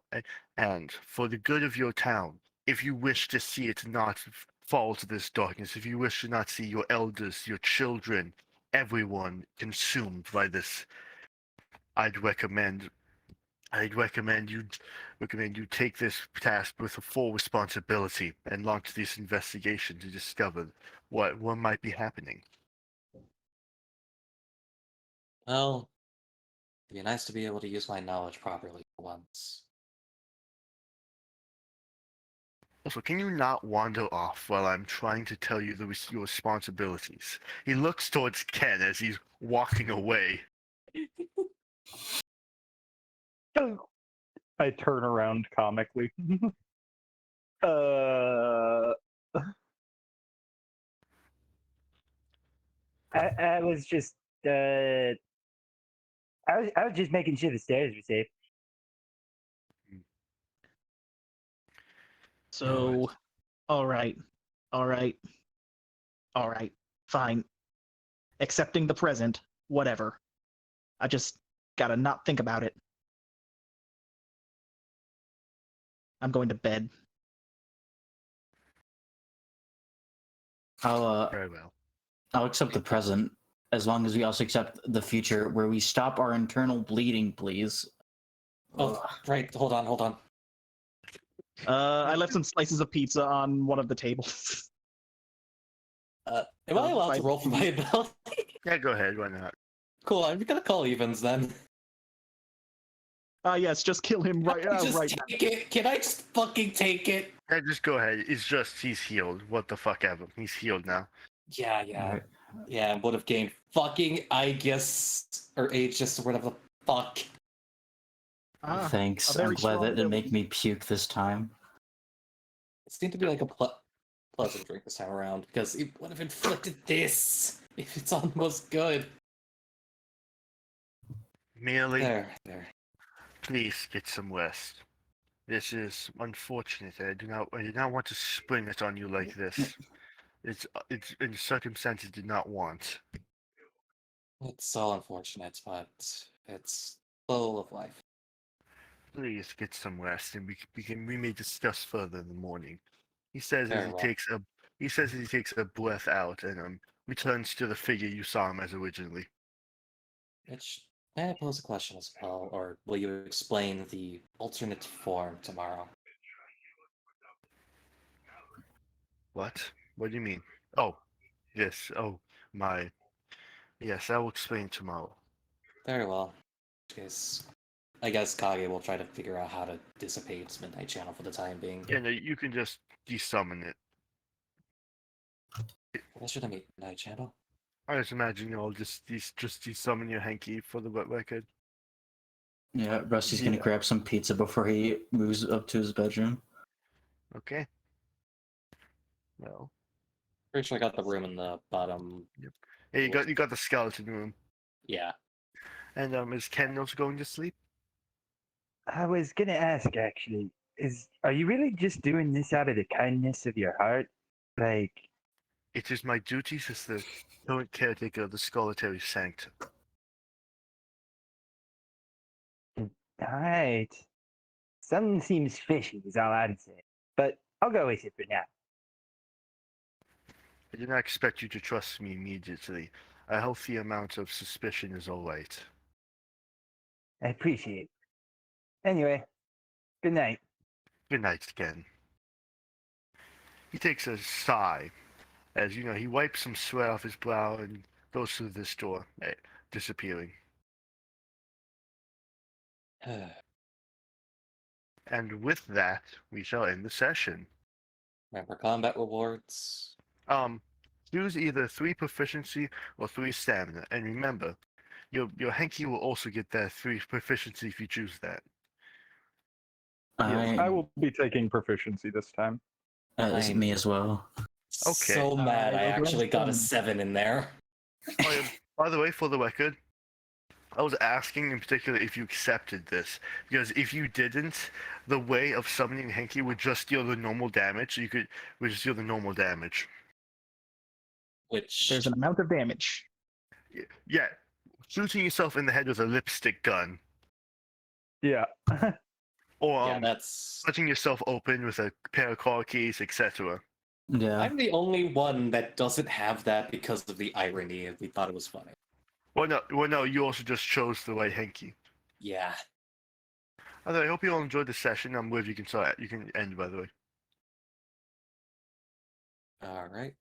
and for the good of your town, if you wish to see it not fall to this darkness, if you wish to not see your elders, your children, everyone consumed by this, i'd recommend i'd recommend you take this task with a full responsibility and launch this investigation to discover what might be happening. Well, it'd be nice to be able to use my knowledge properly for once. Also, can you not wander off while I'm trying to tell you your responsibilities? He looks towards Ken as he's walking away. I turn around comically. uh, I was just I was just making sure the stairs were safe. So, all right, all right, all right, fine. Accepting the present, whatever. I just gotta not think about it. I'm going to bed. I'll Very well. I'll accept the present as long as we also accept the future, where we stop our internal bleeding, please. Oh, right. Hold on. I left some slices of pizza on one of the tables. Am I allowed to roll for my ability? Yeah, go ahead. Why not? Cool. I'm gonna call evens then. Yes, just kill him right. Just Right. take it. Can I just fucking take it? Yeah, just go ahead. He's healed. What the fuck ever. He's healed now. Yeah. Alright. Yeah, would have gained fucking I guess or aegis or whatever the fuck. Ah, Thanks. a very I'm glad strong that didn't make ability. me puke this time. seemed to be like a pleasant drink this time around because it would have inflicted this if it's almost good. Merely, There. please get some rest. This is unfortunate. I did not want to spring it on you like this. It's in circumstances did not want. It's all unfortunate, but it's full of life. Please get some rest, and we may discuss further in the morning. He says as Very he well. takes a breath out and returns to the figure you saw him as originally. Which, may I pose a question as well, or will you explain the alternate form tomorrow? What? What do you mean? Oh, yes. Oh, my. Yes, I will explain tomorrow. Very well. In which case, I guess Kage will try to figure out how to dissipate its Midnight Channel for the time being. Yeah, no, you can just desummon it. What should I make Midnight Channel? I just imagine you'll just desummon your hanky for the record. Yeah, Rusty's gonna Yeah. grab some pizza before he moves up to his bedroom. Okay. Well, Pretty sure I got the room in the bottom. yeah, you got the skeleton room, Yeah. and is Ken also going to sleep? I was gonna ask actually, are you really just doing this out of the kindness of your heart? Like, It is my duties as the current caretaker of the solitary sanctum. alright. Something seems fishy is all I'd say. But I'll go with it for now. I did not expect you to trust me immediately. A healthy amount of suspicion is all right. I appreciate it. Anyway, good night. Good night, Ken. He takes a sigh as he wipes some sweat off his brow and goes through this door, disappearing. And with that, we shall end the session. Remember combat rewards. Choose either 3 proficiency or 3 stamina, and remember, your hanky will also get that 3 proficiency if you choose that. Yes, I I will be taking proficiency this time. It's I'm- me as well. Okay. So mad I will go actually got a down. 7 in there. Oh, yeah, by the way, for the record, I was asking in particular if you accepted this, because if you didn't, the way of summoning Henki would just deal the normal damage. Would just deal the normal damage. Which There's an amount of damage. Yeah, shooting yourself in the head with a lipstick gun, Yeah. or yeah, that's cutting yourself open with a pair of car keys, etc. Yeah. I'm the only one that doesn't have that because of the irony, and we thought it was funny. Well, no, you also just chose the right Henki. Yeah. Although I hope you all enjoyed the session. I'm with you can start. You can end, by the way. Alright.